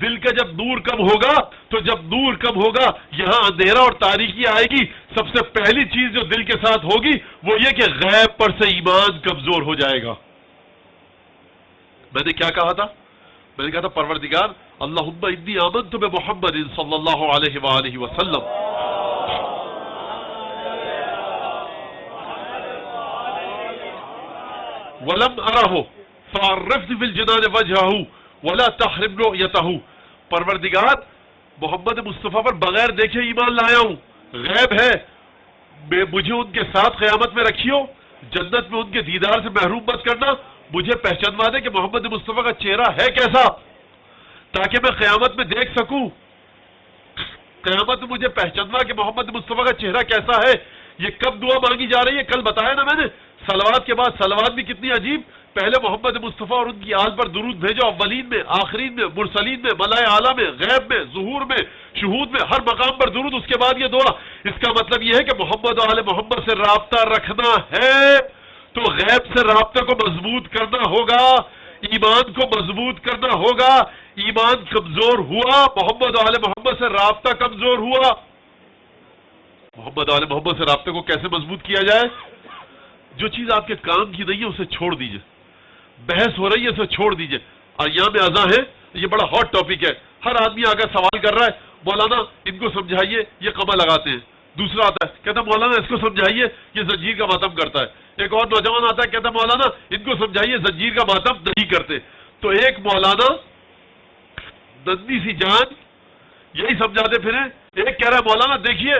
دل کا جب نور کم ہوگا تو جب نور کم ہوگا یہاں اندھیرا اور تاریکی آئے گی. سب سے پہلی چیز جو دل کے ساتھ ہوگی وہ یہ کہ غیب پر سے ایمان کمزور ہو جائے گا. میں نے کیا کہا تھا؟ میں نے کہا تھا پروردگار اللہم انی آمنت بمحمد صلی اللہ علیہ وآلہ وسلم، ولم ارہ فعرفنی فی الجنان وجہہ ولا تحرم رؤیتہ. پروردگار محمد مصطفیٰ پر بغیر دیکھے ایمان لایا ہوں، غیب ہے، مجھے ان کے ساتھ قیامت میں رکھیو، جنت میں ان کے دیدار سے محروم مت کرنا. مجھے پہچانوا دے کہ محمد مصطفیٰ کا چہرہ ہے کیسا، تاکہ میں قیامت میں دیکھ سکوں. قیامت میں مجھے پہچانوا کہ محمد مصطفیٰ کا چہرہ کیسا ہے. یہ کب دعا مانگی جا رہی ہے؟ کل بتایا نا میں نے، صلوات کے بعد صلوات بھی کتنی عجیب، پہلے محمد مصطفیٰ اور ان کی آل پر درود بھیجو، اولین میں، آخرین میں، مرسلین میں، ملائے اعلیٰ میں، غیب میں، ظہور میں، شہود میں، ہر مقام پر درود، اس کے بعد یہ دعا۔ اس کا مطلب یہ ہے کہ محمد و آل محمد سے رابطہ رکھنا ہے تو غیب سے رابطے کو مضبوط کرنا ہوگا، ایمان کو مضبوط کرنا ہوگا۔ ایمان کمزور ہوا، محمد و آل محمد سے رابطہ کمزور ہوا۔ محمد و آل محمد سے رابطے کو کیسے مضبوط کیا جائے؟ جو چیز آپ کے کام کی نہیں ہے اسے چھوڑ دیجئے، بحث ہو رہی ہے اسے چھوڑ دیجئے۔ اور یہاں میں اذاں ہے، یہ بڑا ہاٹ ٹاپک ہے، ہر آدمی آ کر سوال کر رہا ہے، مولانا ان کو سمجھائیے یہ قمع لگاتے ہیں۔ دوسرا آتا ہے کہتا مولانا اس کو سمجھائیے یہ زنجیر کا ماتم کرتا ہے۔ ایک اور نوجوان آتا ہے کہتا مولانا ان کو سمجھائیے زنجیر کا ماتم نہیں کرتے۔ تو ایک مولانا نندی سی جان یہی سمجھاتے پھریں، ایک کہہ رہا ہے مولانا دیکھیے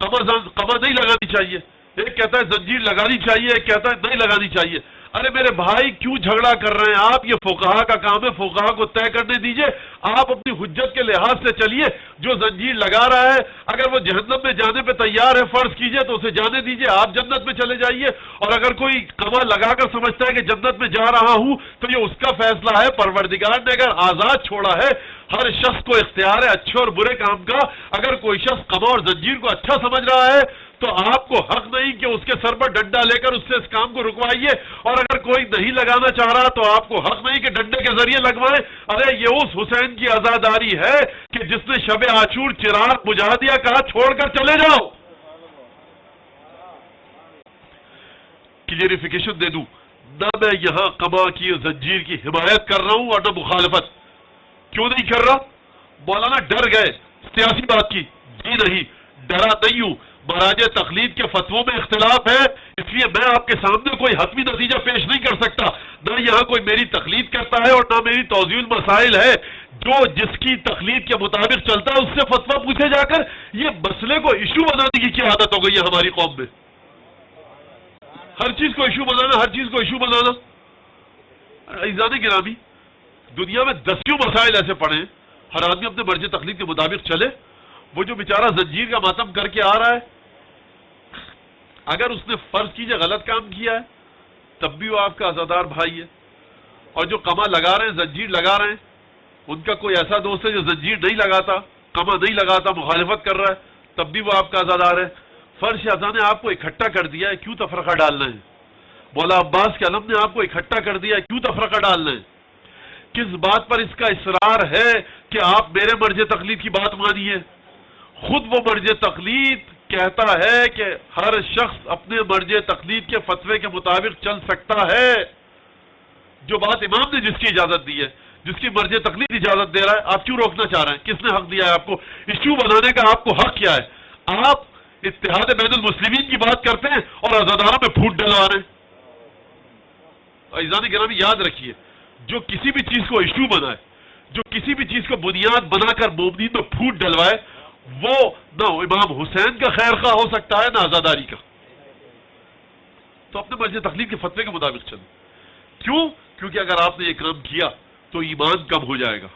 قمع نہیں لگانی چاہیے، ایک کہتا ہے زنجیر لگانی چاہیے، ایک کہتا ہے نہیں لگانی چاہیے۔ ارے میرے بھائی کیوں جھگڑا کر رہے ہیں آپ؟ یہ فقہا کا کام ہے، فقہا کو طے کرنے دیجئے، آپ اپنی حجت کے لحاظ سے چلیے۔ جو زنجیر لگا رہا ہے اگر وہ جہنم میں جانے پہ تیار ہے فرض کیجئے تو اسے جانے دیجئے، آپ جنت میں چلے جائیے۔ اور اگر کوئی قمع لگا کر سمجھتا ہے کہ جنت میں جا رہا ہوں تو یہ اس کا فیصلہ ہے، پروردگار نے اگر آزاد چھوڑا ہے، ہر شخص کو اختیار ہے اچھے اور برے کام کا۔ اگر کوئی شخص قمع اور زنجیر کو اچھا سمجھ رہا ہے تو آپ کو حق نہیں کہ اس کے سر پر ڈنڈا لے کر اس سے اس کام کو رکوائیے، اور اگر کوئی نہیں لگانا چاہ رہا تو آپ کو حق نہیں کہ ڈنڈے کے ذریعے لگوائیں۔ ارے یہ اس حسین کی عزاداری ہے کہ جس نے شب عاشور چراغ بجھا دیا، کہا چھوڑ کر چلے جاؤ۔ کلیئرفیکیشن دے دوں، نہ میں یہاں قمع کی زنجیر کی حمایت کر رہا ہوں اور نہ مخالفت۔ کیوں نہیں کر رہا؟ مولانا ڈر گئے سیاسی بات کی، جی نہیں ڈرا نہیں ہوں، مراجع تقلید کے فتووں میں اختلاف ہے، اس لیے میں آپ کے سامنے کوئی حتمی نتیجہ پیش نہیں کر سکتا، نہ یہاں کوئی میری تقلید کرتا ہے اور نہ میری توضیح المسائل ہے۔ جو جس کی تقلید کے مطابق چلتا ہے اس سے فتویٰ پوچھے جا کر۔ یہ مسئلے کو ایشو بنانے کی کیا عادت ہو گئی ہے ہماری قوم میں، ہر چیز کو ایشو بنانا، ہر چیز کو ایشو بنانا۔ عزیزان گرامی، دنیا میں دسیوں مسائل ایسے پڑے ہیں، ہر آدمی اپنے مرجع تقلید کے مطابق چلے۔ وہ جو بیچارہ زنجیر کا ماتم کر کے آ رہا ہے، اگر اس نے فرض کیجئے غلط کام کیا ہے تب بھی وہ آپ کا عزادار بھائی ہے، اور جو قمع لگا رہے ہیں، زنجیر لگا رہے ہیں، ان کا کوئی ایسا دوست ہے جو زنجیر نہیں لگاتا، قمع نہیں لگاتا، مخالفت کر رہا ہے، تب بھی وہ آپ کا عزادار ہے۔ فرض شہزاد نے آپ کو اکٹھا کر دیا ہے، کیوں تفرقہ ڈالنا ہے؟ مولا عباس کے علم نے آپ کو اکٹھا کر دیا ہے، کیوں تفرقہ ڈالنا ہے؟ کس بات پر اس کا اصرار ہے کہ آپ میرے مرجع تقلید کی بات مانیے؟ خود وہ مرجع تقلید کہتا ہے کہ ہر شخص اپنے مرجع تقلید کے فتوے کے مطابق چل سکتا ہے۔ جو بات امام نے جس کی اجازت دی ہے، جس کی مرجع تقلید اجازت دے رہا ہے، آپ کیوں روکنا چاہ رہے ہیں؟ کس نے حق دیا ہے آپ کو؟ ایشو بنانے کا آپ کو حق کیا ہے؟ آپ اتحاد بین المسلمین کی بات کرتے ہیں اور عزاداروں میں پھوٹ ڈلوا رہے ہیں۔ عزیزان گرامی یاد رکھیے، جو کسی بھی چیز کو ایشو بنائے، جو کسی بھی چیز کو بنیاد بنا کر مومنین میں پھوٹ ڈلوائے، وہ نہ امام حسین کا خیر خواہ ہو سکتا ہے نہ عزاداری کا۔ تو اپنے مرجع تقلید کے فتوے کے مطابق چلیں۔ کیوں؟ کیونکہ اگر آپ نے یہ کام کیا تو ایمان کم ہو جائے گا۔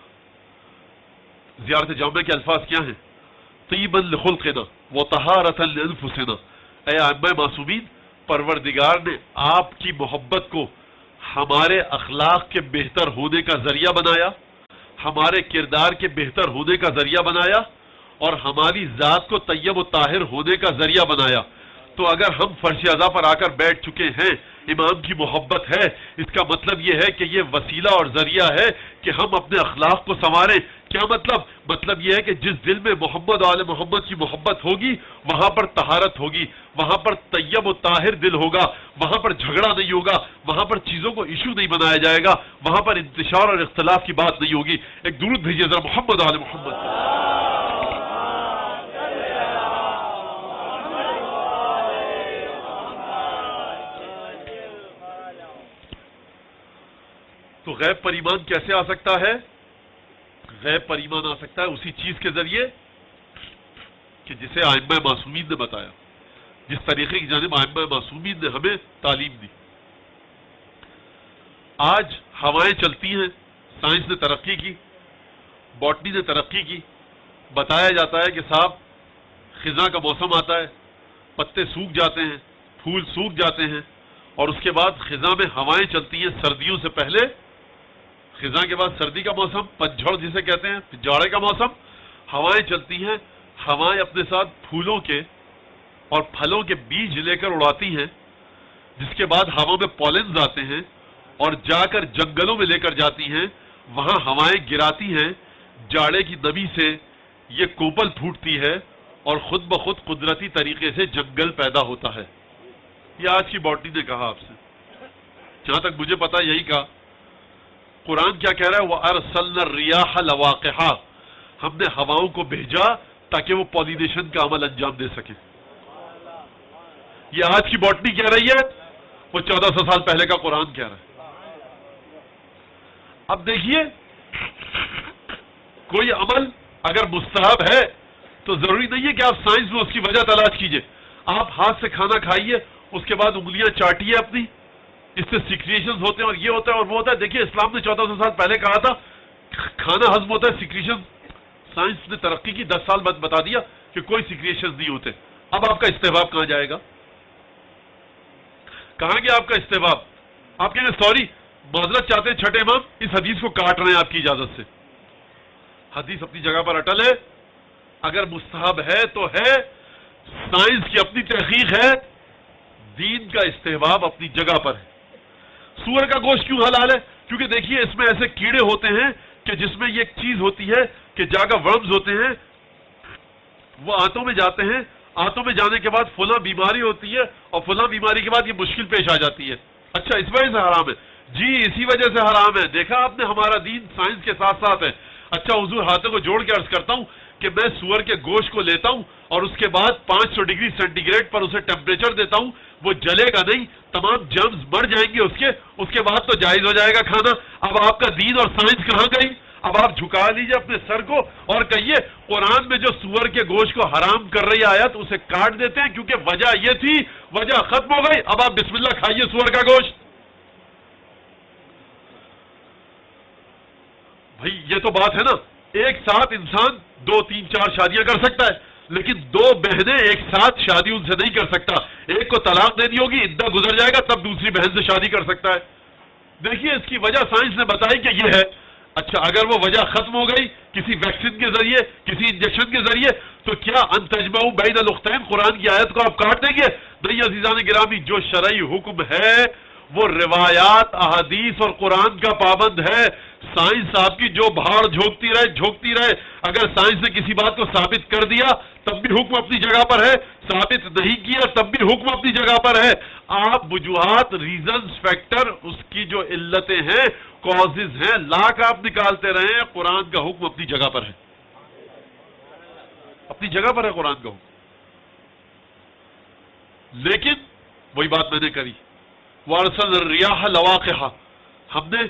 زیارت جامعہ کے الفاظ کیا ہیں؟ طیبا لخلقنا وطہارتا لانفسنا۔ اے ائمہ معصومین، پروردگار نے آپ کی محبت کو ہمارے اخلاق کے بہتر ہونے کا ذریعہ بنایا، ہمارے کردار کے بہتر ہونے کا ذریعہ بنایا، اور ہماری ذات کو طیب و طاہر ہونے کا ذریعہ بنایا۔ تو اگر ہم فرش اعضاء پر آ کر بیٹھ چکے ہیں، امام کی محبت ہے، اس کا مطلب یہ ہے کہ یہ وسیلہ اور ذریعہ ہے کہ ہم اپنے اخلاق کو سنواریں۔ کیا مطلب؟ مطلب یہ ہے کہ جس دل میں محمد و آل محمد کی محبت ہوگی وہاں پر طہارت ہوگی، وہاں پر طیب و طاہر دل ہوگا، وہاں پر جھگڑا نہیں ہوگا، وہاں پر چیزوں کو ایشو نہیں بنایا جائے گا، وہاں پر انتشار اور اختلاف کی بات نہیں ہوگی۔ ایک درود بھیجیے ذرا محمد و آل محمد۔ تو غیب پر ایمان کیسے آ سکتا ہے؟ غیب پر ایمان آ سکتا ہے اسی چیز کے ذریعے کہ جسے ائمہ معصومین نے بتایا، جس طریقے کی جانب ائمہ معصومین نے ہمیں تعلیم دی۔ آج ہوائیں چلتی ہیں، سائنس نے ترقی کی، باٹنی نے ترقی کی، بتایا جاتا ہے کہ صاحب خزاں کا موسم آتا ہے، پتے سوکھ جاتے ہیں، پھول سوکھ جاتے ہیں، اور اس کے بعد خزاں میں ہوائیں چلتی ہیں سردیوں سے پہلے، خزاں کے بعد سردی کا موسم، پتجھڑ جسے کہتے ہیں، جاڑے کا موسم، ہوائیں چلتی ہیں، ہوائیں اپنے ساتھ پھولوں کے اور پھلوں کے بیج لے کر اڑاتی ہیں، جس کے بعد ہوا میں پالنز آتے ہیں اور جا کر جنگلوں میں لے کر جاتی ہیں، وہاں ہوائیں گراتی ہیں، جاڑے کی نمی سے یہ کوپل پھوٹتی ہے اور خود بخود قدرتی طریقے سے جنگل پیدا ہوتا ہے۔ یہ آج کی باٹنی نے کہا آپ سے، جہاں تک مجھے پتا یہی کہا۔ قرآن کیا کہہ رہا ہے؟ وَأَرْسَلْنَا الرِّيَاحَ لَوَاقِحَا، ہم نے ہواؤں کو بھیجا تاکہ وہ پالینیشن کا عمل انجام دے سکیں۔ یہ آج کی باٹنی کہہ رہی ہے، وہ 1400 سال پہلے کا قرآن کہہ رہا ہے۔ اب دیکھیے، کوئی عمل اگر مستحب ہے تو ضروری نہیں ہے کہ آپ سائنس میں اس کی وجہ تلاش کیجئے۔ آپ ہاتھ سے کھانا کھائیے، اس کے بعد انگلیاں چاٹیے اپنی، اس سے سیکریشنز ہوتے ہیں اور یہ ہوتا ہے اور وہ ہوتا ہے۔ دیکھیے اسلام نے 1400 سال پہلے کہا تھا کھانا ہضم ہوتا ہے، سیکریشن، سائنس نے ترقی کی، 10 سال بعد بتا دیا کہ کوئی سیکریشنز نہیں ہوتے۔ اب آپ کا استحباب کہاں جائے گا؟ کہاں گیا آپ کا استحباب؟ آپ کہیں گے سوری، معذرت چاہتے ہیں چھٹے امام، اس حدیث کو کاٹ رہے ہیں آپ کی اجازت سے۔ حدیث اپنی جگہ پر اٹل ہے، اگر مستحب ہے تو ہے، سائنس کی اپنی تحقیق ہے، دین کا استحباب اپنی جگہ پر ہے۔ سور کا گوشت کیوں حلال ہے؟ کیونکہ دیکھیے اس میں ایسے کیڑے ہوتے ہیں کہ جس میں یہ ایک چیز ہوتی ہے کہ جاگا ورمز ہوتے ہیں، وہ آنتوں میں جاتے ہیں، آنتوں میں جانے کے بعد فلاں بیماری ہوتی ہے اور فلاں بیماری کے بعد یہ مشکل پیش آ جاتی ہے۔ اچھا اس وجہ سے حرام ہے؟ جی اسی وجہ سے حرام ہے۔ دیکھا آپ نے، ہمارا دین سائنس کے ساتھ ساتھ ہے۔ اچھا حضور ہاتھوں کو جوڑ کے عرض کرتا ہوں کہ میں سور کے گوشت کو لیتا ہوں اور اس کے بعد 500 ڈگری سینٹی گریڈ پر اسے ٹیمپریچر دیتا ہوں، وہ جلے گا نہیں، تمام جرمز مر جائیں گے اس کے بعد تو جائز ہو جائے گا کھانا۔ اب آپ کا دین اور سائنس کہاں گئی؟ اب آپ جھکا لیجئے اپنے سر کو اور کہیے قرآن میں جو سور کے گوشت کو حرام کر رہی آیت اسے کاٹ دیتے ہیں کیونکہ وجہ یہ تھی، وجہ ختم ہو گئی، اب آپ بسم اللہ کھائیے سور کا گوشت۔ بھائی یہ تو بات ہے نا، ایک ساتھ انسان 2 3 4 شادیاں کر سکتا ہے، لیکن 2 بہنیں ایک ساتھ شادی ان سے نہیں کر سکتا۔ ایک کو طلاق دینی ہوگی، عدہ گزر جائے گا تب دوسری بہن سے شادی کر سکتا ہے۔ دیکھیے اس کی وجہ سائنس نے بتائی کہ یہ ہے۔ اچھا اگر وہ وجہ ختم ہو گئی کسی ویکسین کے ذریعے، کسی انجیکشن کے ذریعے، تو کیا ان تجمعوا بین الاختین قرآن کی آیت کو آپ کاٹ دیں گے؟ نہیں عزیزان گرامی، جو شرعی حکم ہے وہ روایات، احادیث اور قرآن کا پابند ہے۔ سائنس آپ کی جو بھاڑ جھونکتی رہے، اگر سائنس نے کسی بات کو ثابت کر دیا تب بھی حکم اپنی جگہ پر ہے، ثابت نہیں کیا تب بھی حکم اپنی جگہ پر ہے۔ آپ وجوہات، ریزنز، فیکٹر، اس کی جو علتیں ہیں، کازز ہیں، لاکھ آپ نکالتے رہے ہیں، قرآن کا حکم اپنی جگہ پر ہے، اپنی جگہ پر ہے قرآن کا حکم۔ لیکن وہی بات میں نے کری، وَأَرْسَلْنَا الرِّيَاحَ لَوَاقِحَا، ہم نے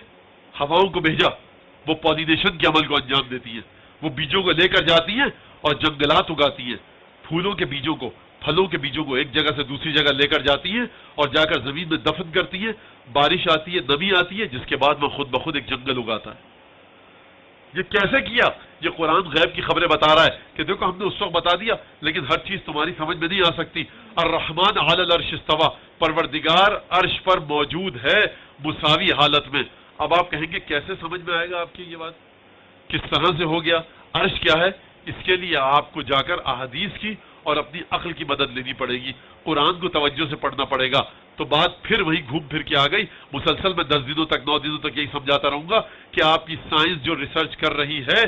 ہواؤں کو بھیجا، وہ پالینیشن کے عمل کو انجام دیتی ہیں، وہ بیجوں کو لے کر جاتی ہیں اور جنگلات اگاتی ہیں، پھولوں کے بیجوں کو، پھلوں کے بیجوں کو ایک جگہ سے دوسری جگہ لے کر جاتی ہیں اور جا کر زمین میں دفن کرتی ہیں، بارش آتی ہے، نمی آتی ہے، جس کے بعد وہ خود بخود ایک جنگل اگاتا ہے۔ یہ کیسے کیا؟ یہ قرآن غیب کی خبریں بتا رہا ہے کہ دیکھو ہم نے اس وقت بتا دیا، لیکن ہر چیز تمہاری سمجھ میں نہیں آ سکتی۔ الرحمن علی العرش استویٰ، پروردگار عرش پر موجود ہے مساوی حالت میں۔ اب آپ کہیں گے کیسے سمجھ میں آئے گا آپ کی یہ بات، کس طرح سے ہو گیا؟ عرش کیا ہے؟ اس کے لیے آپ کو جا کر احادیث کی اور اپنی عقل کی مدد لینی پڑے گی، قرآن کو توجہ سے پڑھنا پڑے گا۔ تو بات پھر وہی گھوم پھر کے آ گئی۔ مسلسل میں 10 دنوں تک 9 دنوں تک یہی سمجھاتا رہوں گا کہ آپ کی سائنس جو ریسرچ کر رہی ہے،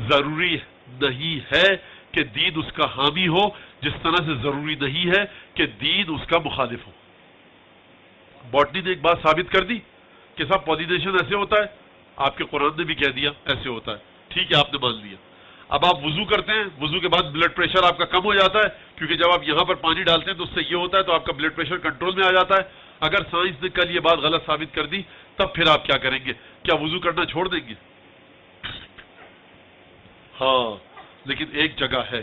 ضروری نہیں ہے کہ دین اس کا حامی ہو، جس طرح سے ضروری نہیں ہے کہ دین اس کا مخالف ہو۔ باٹنی نے ایک بات ثابت کر دی کہ صاحب پالینیشن ایسے ہوتا ہے، آپ کے قرآن نے بھی کہہ دیا ایسے ہوتا ہے، ٹھیک ہے آپ نے مان لیا۔ اب آپ وضو کرتے ہیں، وضو کے بعد بلڈ پریشر آپ کا کم ہو جاتا ہے، کیونکہ جب آپ یہاں پر پانی ڈالتے ہیں تو اس سے یہ ہوتا ہے، تو آپ کا بلڈ پریشر کنٹرول میں آ جاتا ہے۔ اگر سائنس نے کل یہ بات غلط ثابت کر دی تب پھر آپ کیا کریں گے؟ کیا وضو کرنا چھوڑ دیں گے؟ ہاں، لیکن ایک جگہ ہے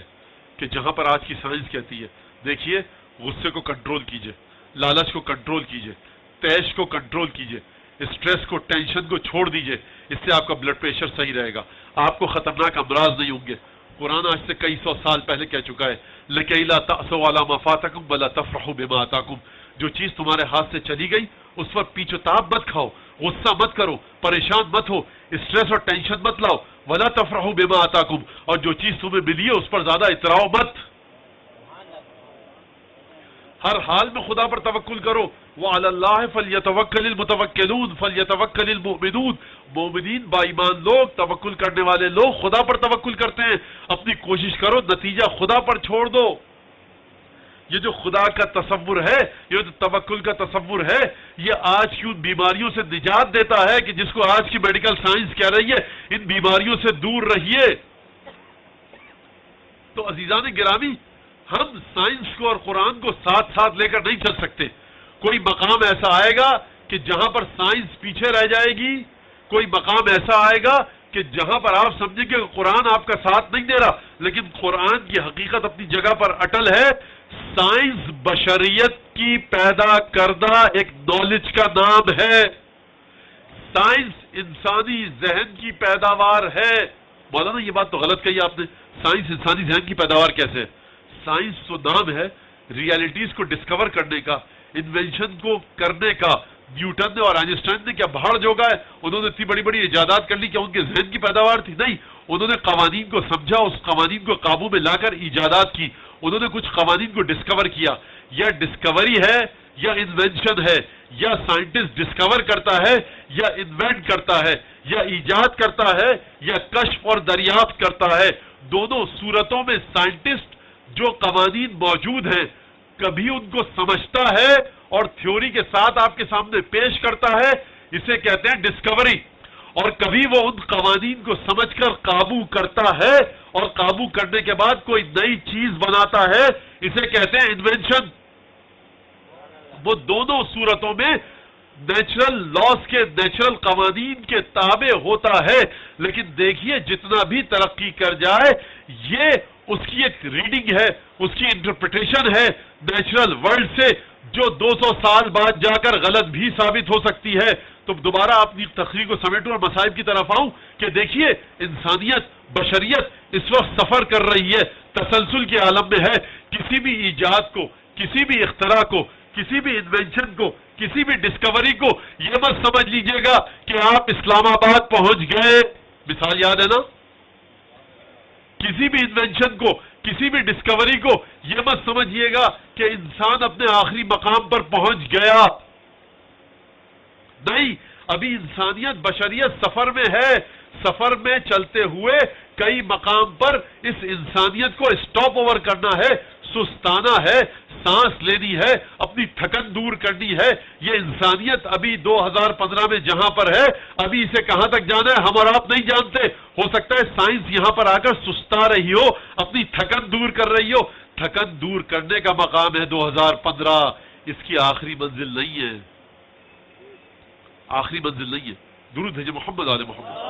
کہ جہاں پر آج کی سائنس کہتی ہے دیکھیے غصے کو کنٹرول کیجئے، لالچ کو کنٹرول کیجئے، تیش کو کنٹرول کیجئے، اسٹریس کو، ٹینشن کو چھوڑ دیجئے، اس سے آپ کا بلڈ پریشر صحیح رہے گا، آپ کو خطرناک امراض نہیں ہوں گے۔ قرآن آج سے کئی سو سال پہلے کہہ چکا ہے لَكَيْ لَا تَأْسَوْا عَلَىٰ مَا فَاتَكُمْ وَلَا تَفْرَحُوا بِمَا آتَاكُمْ. جو چیز تمہارے ہاتھ سے چلی گئی اس پر پیچھے تاب مت کھاؤ، غصہ مت کرو، پریشان مت ہو، اسٹریس اور ٹینشن مت لاؤ. وَلَا تَفْرَحُوا بِمَا آتَاكُمْ. اور جو چیز تمہیں ملی ہے اس پر زیادہ اتراؤ مت. ہر حال میں خدا پر توکل کرو. وَعَلَى اللَّهِ فَلْيَتَوَكَّلِ الْمُتَوَكِّلُونَ فَلْيَتَوَكَّلِ الْمُؤْمِنُونَ. مومنین با ایمان لوگ، توکل کرنے والے لوگ خدا پر توکل کرتے ہیں. اپنی کوشش کرو، نتیجہ خدا پر چھوڑ دو. یہ جو خدا کا تصور ہے، یہ جو توکل کا تصور ہے، یہ آج کی ان بیماریوں سے نجات دیتا ہے کہ جس کو آج کی میڈیکل سائنس کہہ رہی ہے ان بیماریوں سے دور رہیے. تو عزیزان گرامی، ہم سائنس کو اور قرآن کو ساتھ ساتھ لے کر نہیں چل سکتے. کوئی مقام ایسا آئے گا کہ جہاں پر سائنس پیچھے رہ جائے گی، کوئی مقام ایسا آئے گا کہ جہاں پر آپ سمجھیں گے کہ قرآن آپ کا ساتھ نہیں دے رہا، لیکن قرآن کی حقیقت اپنی جگہ پر اٹل ہے. سائنس بشریت کی پیدا کردہ ایک نالج کا نام ہے. سائنس انسانی ذہن کی پیداوار ہے. مولانا یہ بات تو غلط کہی آپ نے، سائنس انسانی ذہن کی پیداوار کیسے؟ سائنس تو نام ہے ریالٹیز کو ڈسکور کرنے کا، انوینشن کو کرنے کا. نیوٹن نے اور آئنسٹائن نے کیا بہاڑ جوگا ہے؟ انہوں نے اتنی بڑی بڑی ایجادات کر لی، کیا ان کے ذہن کی پیداوار تھی؟ نہیں، انہوں نے قوانین کو سمجھا، اس قوانین کو قابو میں لا کر ایجادات کی. انہوں نے کچھ قوانین کو ڈسکور کیا. یا ڈسکوری ہے یا انوینشن ہے، یا سائنٹسٹ ڈسکور کرتا ہے یا انوینٹ کرتا ہے، یا ایجاد کرتا ہے یا کشف اور دریافت کرتا ہے. دونوں صورتوں میں سائنٹسٹ جو قوانین موجود ہیں کبھی ان کو سمجھتا ہے اور تھیوری کے ساتھ آپ کے سامنے پیش کرتا ہے، اسے کہتے ہیں ڈسکوری. اور کبھی وہ ان قوانین کو سمجھ کر قابو کرتا ہے اور قابو کرنے کے بعد کوئی نئی چیز بناتا ہے، اسے کہتے ہیں انوینشن. وہ دونوں صورتوں میں نیچرل لاز کے، نیچرل قوانین کے تابع ہوتا ہے. لیکن دیکھیے جتنا بھی ترقی کر جائے یہ اس کی ایک ریڈنگ ہے، اس کی انٹرپریٹیشن ہے نیچرل ورلڈ سے، جو 200 سال بعد جا کر غلط بھی ثابت ہو سکتی ہے. تو دوبارہ اپنی تقریر کو سمیٹوں اور مصائب کی طرف آؤں کہ دیکھیے انسانیت، بشریت اس وقت سفر کر رہی ہے، تسلسل کے عالم میں ہے. کسی بھی ایجاد کو، کسی بھی اختراع کو، کسی بھی انوینشن کو، کسی بھی ڈسکوری کو یہ مت سمجھ لیجئے گا کہ آپ اسلام آباد پہنچ گئے. مثال یاد ہے نا؟ کسی بھی انوینشن کو، کسی بھی ڈسکوری کو یہ مت سمجھیے گا کہ انسان اپنے آخری مقام پر پہنچ گیا. نہیں، ابھی انسانیت، بشریت سفر میں ہے. سفر میں چلتے ہوئے کئی مقام پر اس انسانیت کو اسٹاپ اوور کرنا ہے، سستانا ہے، سانس لینی ہے، اپنی تھکن دور کرنی ہے. یہ انسانیت ابھی 2015 میں جہاں پر ہے، ابھی اسے کہاں تک جانا ہے ہم اور آپ نہیں جانتے. ہو سکتا ہے سائنس یہاں پر آ کر سستا رہی ہو، اپنی تھکن دور کر رہی ہو. تھکن دور کرنے کا مقام ہے 2015، اس کی آخری منزل نہیں ہے. آخری منزل نہیں ہے. درود بھیجے محمد آل محمد.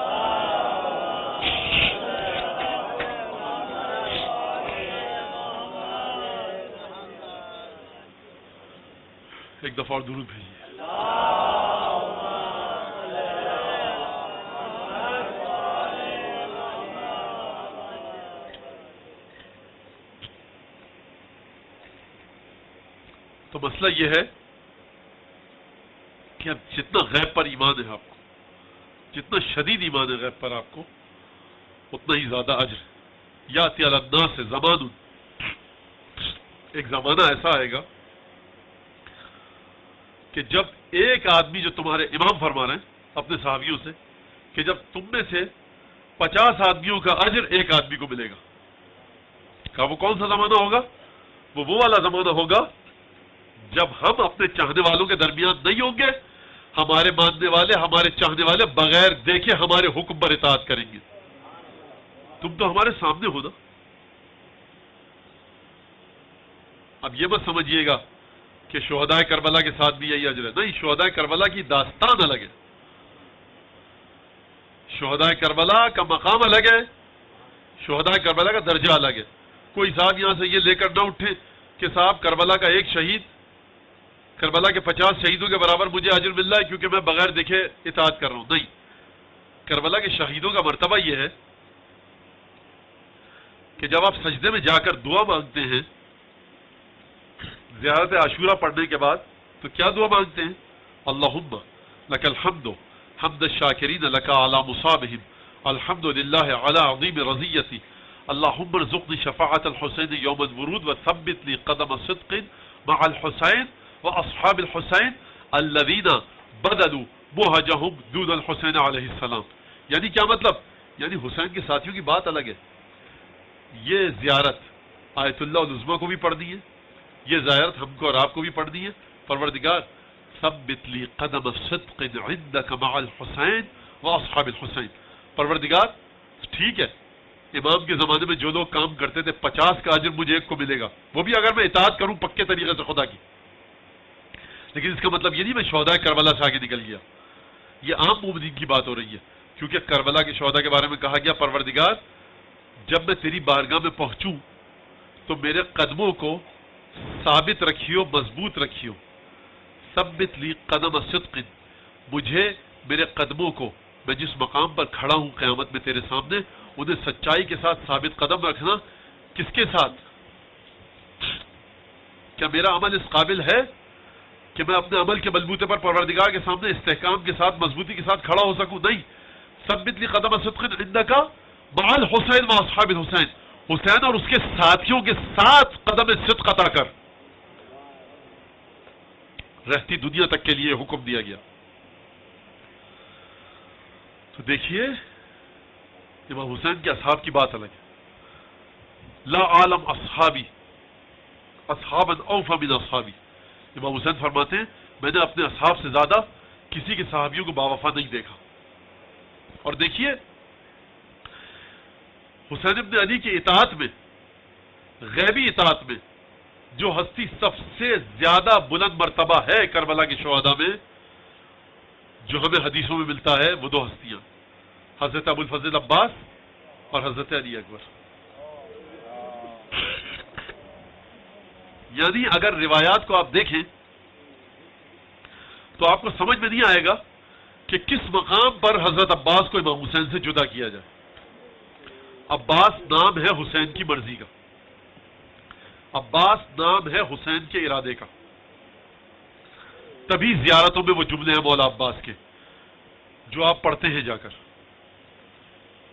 ایک دفعہ اور درود بھیجیے. تو مسئلہ یہ ہے کہ اب جتنا غیب پر ایمان ہے آپ کو، جتنا شدید ایمان ہے غیب پر آپ کو، اتنا ہی زیادہ اجر. یاتی علی الناس سے زمان، ایک زمانہ ایسا آئے گا کہ جب ایک آدمی، جو تمہارے امام فرما رہے ہیں اپنے صحابیوں سے، کہ جب تم میں سے 50 آدمیوں کا اجر ایک آدمی کو ملے گا. کہا وہ کون سا زمانہ ہوگا؟ وہ والا زمانہ ہوگا جب ہم اپنے چاہنے والوں کے درمیان نہیں ہوں گے. ہمارے ماننے والے، ہمارے چاہنے والے بغیر دیکھے ہمارے حکم پر اطاعت کریں گے. تم تو ہمارے سامنے ہو نا. اب یہ مت سمجھیے گا کہ شہدائے کربلا کے ساتھ بھی یہی اجر ہے. نہیں، شہدائے کربلا کی داستان الگ ہے، شہدائے کربلا کا مقام الگ ہے، شہدائے کربلا کا درجہ الگ ہے. کوئی صاحب یہاں سے یہ لے کر نہ اٹھے کہ صاحب کربلا کا ایک شہید، کربلا کے 50 شہیدوں کے برابر مجھے اجر مل رہا ہے کیونکہ میں بغیر دیکھے اطاعت کر رہا ہوں. نہیں، کربلا کے شہیدوں کا مرتبہ یہ ہے کہ جب آپ سجدے میں جا کر دعا مانگتے ہیں زیارت عاشورہ پڑھنے کے بعد تو کیا دعا مانگتے ہیں؟ اللہم لک الحمد حمد الشاکرین لک علی مصابہم الحمد للہ علی عظیم رضیتی اللہم ارزقنی شفاعت الحسین یوم الورود وثبت لی قدم صدق مع الحسین واصحاب الحسین الذین بدلوا مہجہم دون الحسین علیہ السلام. یعنی کیا مطلب؟ یعنی حسین کے ساتھیوں کی بات الگ ہے. یہ زیارت آیت اللہ العظمیٰ کو بھی پڑھنی ہے، یہ زیارت ہم کو اور آپ کو بھی پڑھنی ہے. پروردگار ثبت لی قدم صدق عندک مع الحسین واصحاب الحسین. پروردگار ٹھیک ہے، امام کے زمانے میں جو لوگ کام کرتے تھے 50 کا اجر مجھے ایک کو ملے گا، وہ بھی اگر میں اطاعت کروں پکے طریقے سے خدا کی. لیکن اس کا مطلب یہ نہیں میں شہداء کربلا سے آگے نکل گیا. یہ عام مومنین کی بات ہو رہی ہے، کیونکہ کربلا کے شہداء کے بارے میں کہا گیا پروردگار جب میں تیری بارگاہ میں پہنچوں تو میرے قدموں کو ثابت رکھیو، مضبوط رکھیو. ثبت لی قدم صدق، مجھے میرے قدموں کو، میں جس مقام پر کھڑا ہوں قیامت میں تیرے سامنے، انہیں سچائی کے ساتھ ثابت قدم رکھنا. کس کے ساتھ؟ کیا میرا عمل اس قابل ہے کہ میں اپنے عمل کے بلبوتے پر پروردگار کے سامنے استحکام کے ساتھ، مضبوطی کے ساتھ کھڑا ہو سکوں؟ نہیں. ثبت لی قدم صدق عندک مع الحسین واصحاب الحسین، حسین اور اس کے ساتھیوں کے ساتھ قدم صدق عطا کر. رہتی دنیا تک کے لیے حکم دیا گیا. تو دیکھیے امام حسین کے اصحاب کی بات الگ ہے. لا عالم اصحابی اصحابا اوفا من اصحابی. امام حسین فرماتے ہیں میں نے اپنے اصحاب سے زیادہ کسی کے صحابیوں کو باوفا نہیں دیکھا. اور دیکھیے حسین ابن علی کی اطاعت میں، غیبی اطاعت میں، جو ہستی سب سے زیادہ بلند مرتبہ ہے کربلا کے شہداء میں، جو ہمیں حدیثوں میں ملتا ہے، وہ دو ہستیاں حضرت ابو الفضل عباس اور حضرت علی اکبر. یعنی اگر روایات کو آپ دیکھیں تو آپ کو سمجھ میں نہیں آئے گا کہ کس مقام پر حضرت عباس کو امام حسین سے جدا کیا جائے. عباس نام ہے حسین کی مرضی کا، عباس نام ہے حسین کے ارادے کا. تبھی زیارتوں میں وہ جملے ہیں مولا عباس کے جو آپ پڑھتے ہیں جا کر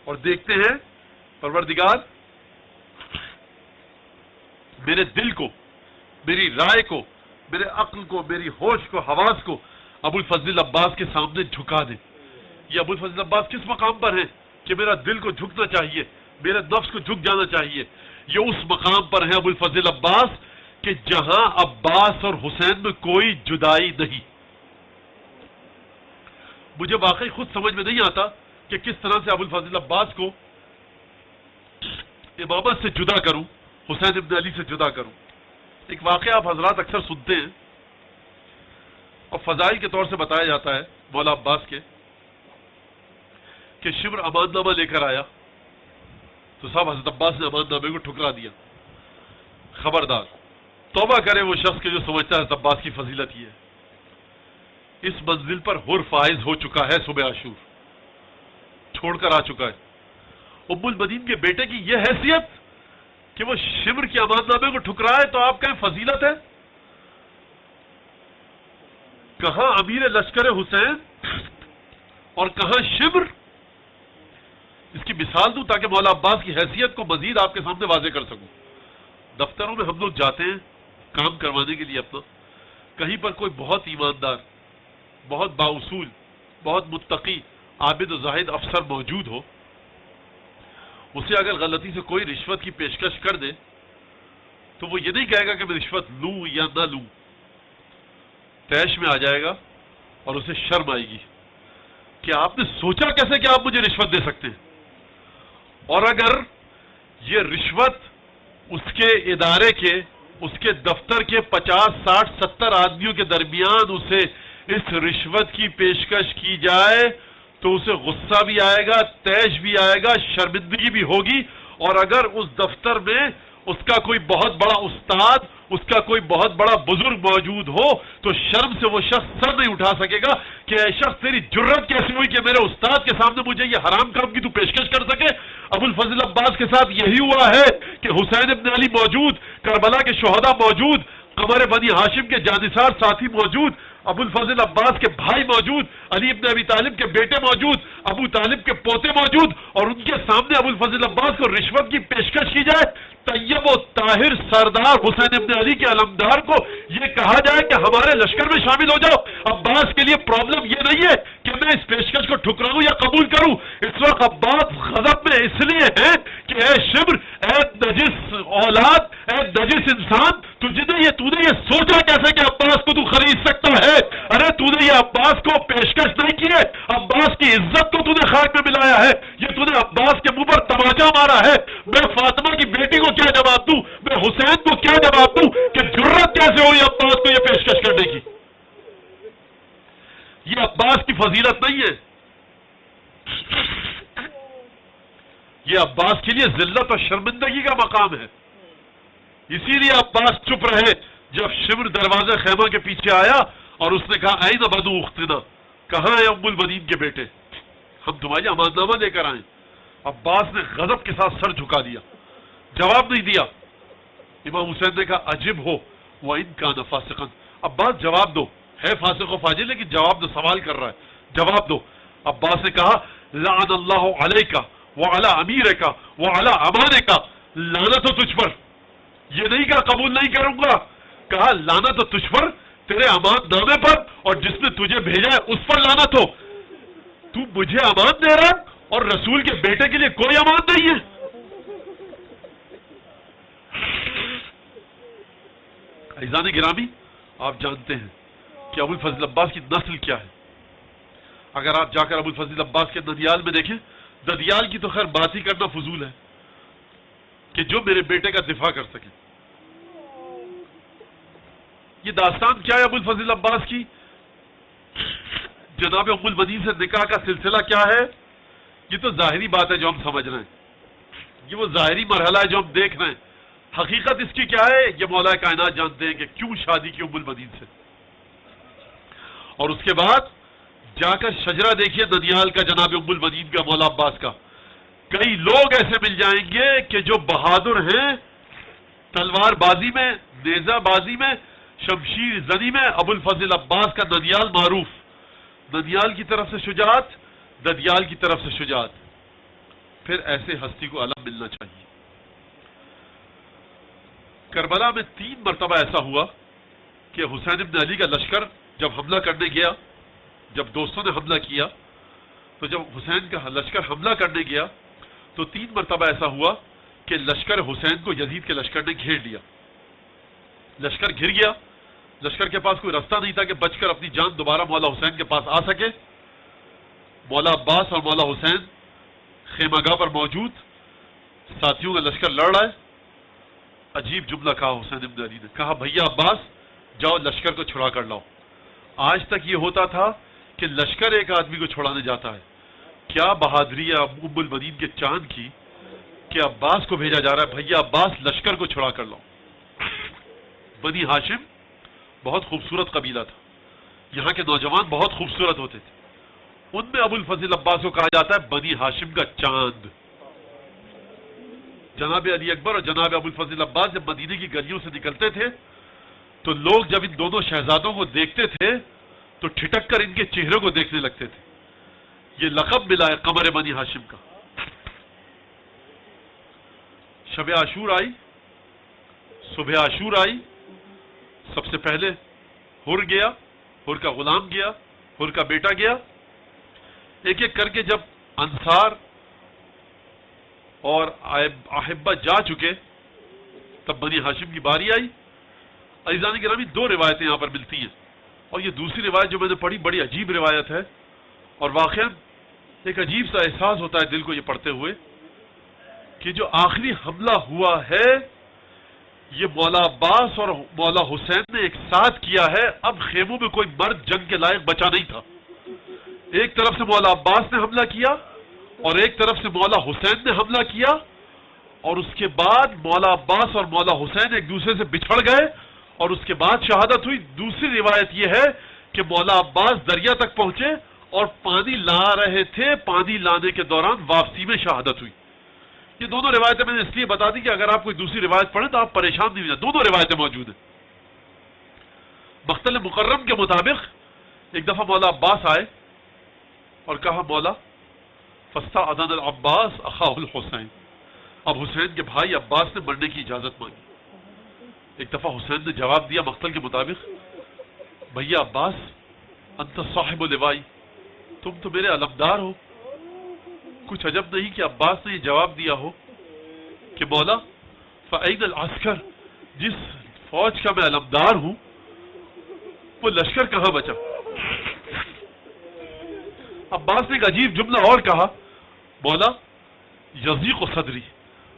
اور دیکھتے ہیں پروردگار میرے دل کو، میری رائے کو، میرے عقل کو، میری ہوش کو، حواس کو ابو الفضل عباس کے سامنے جھکا دے. یہ ابو الفضل عباس کس مقام پر ہیں کہ میرا دل کو جھکنا چاہیے، میرے نفس کو جھک جانا چاہیے. یہ اس مقام پر ہے ابو الفضل عباس کہ جہاں عباس اور حسین میں کوئی جدائی نہیں. مجھے واقعی خود سمجھ میں نہیں آتا کہ کس طرح سے ابو الفضل عباس کو امامت سے جدا کروں، حسین ابن علی سے جدا کروں. ایک واقعہ آپ حضرات اکثر سنتے ہیں اور فضائل کے طور سے بتایا جاتا ہے مولا عباس کے کہ شمر امان نامہ لے کر آیا تو صاحب حضرت عباس نے امان نامے کو ٹھکرا دیا. خبردار توبہ کرے وہ شخص کے جو سمجھتا ہے حضرت عباس کی فضیلت یہ ہے. اس منزل پر حر فائز ہو چکا ہے صبح عاشور، چھوڑ کر آ چکا ہے. ام المدین کے بیٹے کی یہ حیثیت کہ وہ شمر کے امان نامے کو ٹھکرائے تو آپ کہیں فضیلت ہے؟ کہاں امیر لشکر حسین اور کہاں شمر؟ اس کی مثال دوں تاکہ مولا عباس کی حیثیت کو مزید آپ کے سامنے واضح کر سکوں. دفتروں میں ہم لوگ جاتے ہیں کام کروانے کے لیے اپنا، کہیں پر کوئی بہت ایماندار، بہت بااصول، بہت متقی، عابد و زاہد افسر موجود ہو، اسے اگر غلطی سے کوئی رشوت کی پیشکش کر دے تو وہ یہ نہیں کہے گا کہ میں رشوت لوں یا نہ لوں. تیش میں آ جائے گا اور اسے شرم آئے گی کہ آپ نے سوچا کیسے کہ آپ مجھے رشوت دے سکتے ہیں. اور اگر یہ رشوت اس کے ادارے کے، اس کے دفتر کے 50 60 70 آدمیوں کے درمیان اسے اس رشوت کی پیشکش کی جائے تو اسے غصہ بھی آئے گا، تیش بھی آئے گا، شرمندگی بھی ہوگی. اور اگر اس دفتر میں اس کا کوئی بہت بڑا استاد، اس کا کوئی بہت بڑا بزرگ موجود ہو تو شرم سے وہ شخص سر نہیں اٹھا سکے گا کہ اے شخص تیری جرت کیسی ہوئی کہ میرے استاد کے سامنے مجھے یہ حرام کام کی تو پیشکش کر سکے. ابو الفضل عباس کے ساتھ یہی ہوا ہے کہ حسین ابن علی موجود، کربلا کے شہداء موجود، قمر بنی ہاشم کے جانثار ساتھی موجود، ابو الفضل عباس کے بھائی موجود، علی ابن ابی طالب کے بیٹے موجود، ابو طالب کے پوتے موجود، اور ان کے سامنے ابو الفضل عباس کو رشوت کی پیشکش کی جائے، طیب و طاہر سردار حسین ابن علی کے علمدار کو یہ کہا جائے کہ ہمارے لشکر میں شامل ہو جاؤ۔ عباس کے لیے پرابلم یہ نہیں ہے کہ میں اس پیشکش کو ٹھکراؤں یا قبول کروں، اس وقت عباس غضب میں اس لیے ہے کہ اے شبر، اے نجس اولاد، اے نجس انسان، تو نے یہ سوچا کیسے کہ عباس کو تو خرید سکتا ہے؟ ارے تو نے یہ عباس کو پیشکش نہیں کی ہے، عباس کی عزت کو تو نے خاک میں ملایا ہے، یہ تو نے عباس کے منہ پر تماچا مارا ہے۔ میں فاطمہ کی بیٹی کو کیا جواب دوں، میں حسین کو کیا جواب دوں کہ جرت کیسے ہوئی عباس کو یہ پیشکش کرنے کی؟ یہ عباس کی فضیلت نہیں ہے، یہ عباس کے لیے ذلت اور شرمندگی کا مقام ہے۔ اسی لیے عباس چپ رہے جب شمر دروازے خیمہ کے پیچھے آیا اور اس نے کہا این بنو اختنا، کہاں ہے ام المؤمنین کے بیٹے، ہم تمہاری امانت نامہ لے کر آئیں۔ عباس نے غضب کے ساتھ سر جھکا دیا، جواب نہیں دیا۔ امام حسین نے کہا عجب ہو وَإِن كَانَ فَاسِقًا، عباس جواب دو، ہے فاسق و فاجر لیکن جواب دو، سوال کر رہا ہے، جواب دو۔ عباس نے کہا لعن اللہ علیک وعلی امیرک وعلی امانک، لعنت ہو تجھ پر، یہ نہیں کہا قبول نہیں کروں گا، کہا لعنت ہو تجھ پر، تیرے امان نامے پر، اور جس نے تجھے بھیجا ہے اس پر لعنت ہو۔ تو مجھے امان دے رہا ہے اور رسول کے بیٹے کے لیے کوئی امان نہیں ہے۔ عزیزان گرامی، آپ جانتے ہیں کہ ابو الفضل عباس کی نسل کیا ہے۔ اگر آپ جا کر ابو الفضل عباس کے ددیال میں دیکھیں، ددیال کی تو خیر بات ہی کرنا فضول ہے کہ جو میرے بیٹے کا دفاع کر سکے۔ یہ داستان کیا ہے ابو الفضل عباس کی؟ جناب ام المؤمنین سے نکاح کا سلسلہ کیا ہے؟ یہ تو ظاہری بات ہے جو ہم سمجھ رہے ہیں، یہ وہ ظاہری مرحلہ ہے جو ہم دیکھ رہے ہیں۔ حقیقت اس کی کیا ہے یہ مولا کائنات جانتے ہیں کہ کیوں شادی کی ام المؤمنین سے۔ اور اس کے بعد جا کر شجرہ دیکھیے ددیال کا، جناب ام المؤمنین کا، مولا عباس کا، کئی لوگ ایسے مل جائیں گے کہ جو بہادر ہیں تلوار بازی میں، نیزہ بازی میں، شمشیر زنی میں۔ ابو الفضل عباس کا ددیال معروف، ددیال کی طرف سے شجاعت، ددیال کی طرف سے شجاعت، پھر ایسے ہستی کو علم ملنا چاہیے۔ کربلا میں 3 مرتبہ ایسا ہوا کہ حسین ابن علی کا لشکر جب حملہ کرنے گیا، جب دوستوں نے حملہ کیا، تو جب حسین کا لشکر حملہ کرنے گیا تو 3 مرتبہ ایسا ہوا کہ لشکر حسین کو یزید کے لشکر نے گھیر لیا، لشکر گر گیا، لشکر کے پاس کوئی راستہ نہیں تھا کہ بچ کر اپنی جان دوبارہ مولا حسین کے پاس آ سکے۔ مولا عباس اور مولا حسین خیمہ گاہ پر موجود، ساتھیوں کا لشکر لڑ رہا ہے۔ عجیب جملہ کہا حسین ابن علی نے، کہا بھیا عباس جاؤ لشکر کو چھڑا کر لاؤ۔ آج تک یہ ہوتا تھا کہ لشکر ایک آدمی کو چھڑانے جاتا ہے، کیا بہادری ہے ام المؤمنین کے چاند کی کہ عباس کو بھیجا جا رہا ہے، بھیا عباس لشکر کو چھڑا کر لاؤ۔ بنی ہاشم بہت خوبصورت قبیلہ تھا، یہاں کے نوجوان بہت خوبصورت ہوتے تھے، ان میں ابو الفضل عباس کو کہا جاتا ہے بنی ہاشم کا چاند۔ جناب علی اکبر اور جناب ابو الفضل عباس جب مدینے کی گلیوں سے نکلتے تھے تو لوگ جب ان دونوں شہزادوں کو دیکھتے تھے تو ٹھٹک کر ان کے چہروں کو دیکھنے لگتے تھے۔ یہ لقب ملا ہے قمر بنی ہاشم کا۔ شب عاشور آئی، صبح عاشور آئی، سب سے پہلے حر گیا، حر کا غلام گیا، حر کا بیٹا گیا، ایک ایک کر کے جب انصار اور احبہ جا چکے تب بنی ہاشم کی باری آئی۔ عزیزان گرامی 2 روایتیں یہاں پر ملتی ہیں، اور یہ دوسری روایت جو میں نے پڑھی بڑی عجیب روایت ہے، اور واقعاً ایک عجیب سا احساس ہوتا ہے دل کو یہ پڑھتے ہوئے کہ جو آخری حملہ ہوا ہے یہ مولا عباس اور مولا حسین نے ایک ساتھ کیا ہے۔ اب خیموں میں کوئی مرد جنگ کے لائق بچا نہیں تھا، ایک طرف سے مولا عباس نے حملہ کیا اور ایک طرف سے مولا حسین نے حملہ کیا، اور اس کے بعد مولا عباس اور مولا حسین ایک دوسرے سے بچھڑ گئے اور اس کے بعد شہادت ہوئی۔ دوسری روایت یہ ہے کہ مولا عباس دریا تک پہنچے اور پانی لا رہے تھے، پانی لانے کے دوران واپسی میں شہادت ہوئی۔ یہ دونوں روایتیں میں نے اس لیے بتا دی کہ اگر آپ کوئی دوسری روایت پڑھیں تو آپ پریشان نہیں ہو جائیں. دونوں روایتیں موجود ہیں. مقتل مکرم کے مطابق ایک دفعہ مولا عباس آئے اور کہا مولا فاستأذن العباس اخاہ الحسین. اب حسین کے بھائی عباس نے مرنے کی اجازت مانگی. ایک دفعہ حسین نے جواب دیا مقتل کے مطابق بھیا عباس انت صاحب لوائی، تم تو میرے علمدار ہو. کچھ عجب نہیں کہ عباس نے یہ جواب دیا ہو کہ مولا فأین العسکر، جس فوج کا میں علمدار ہوں وہ لشکر کہاں بچا. عباس نے ایک عجیب جملہ اور کہا مولا یضیق صدری،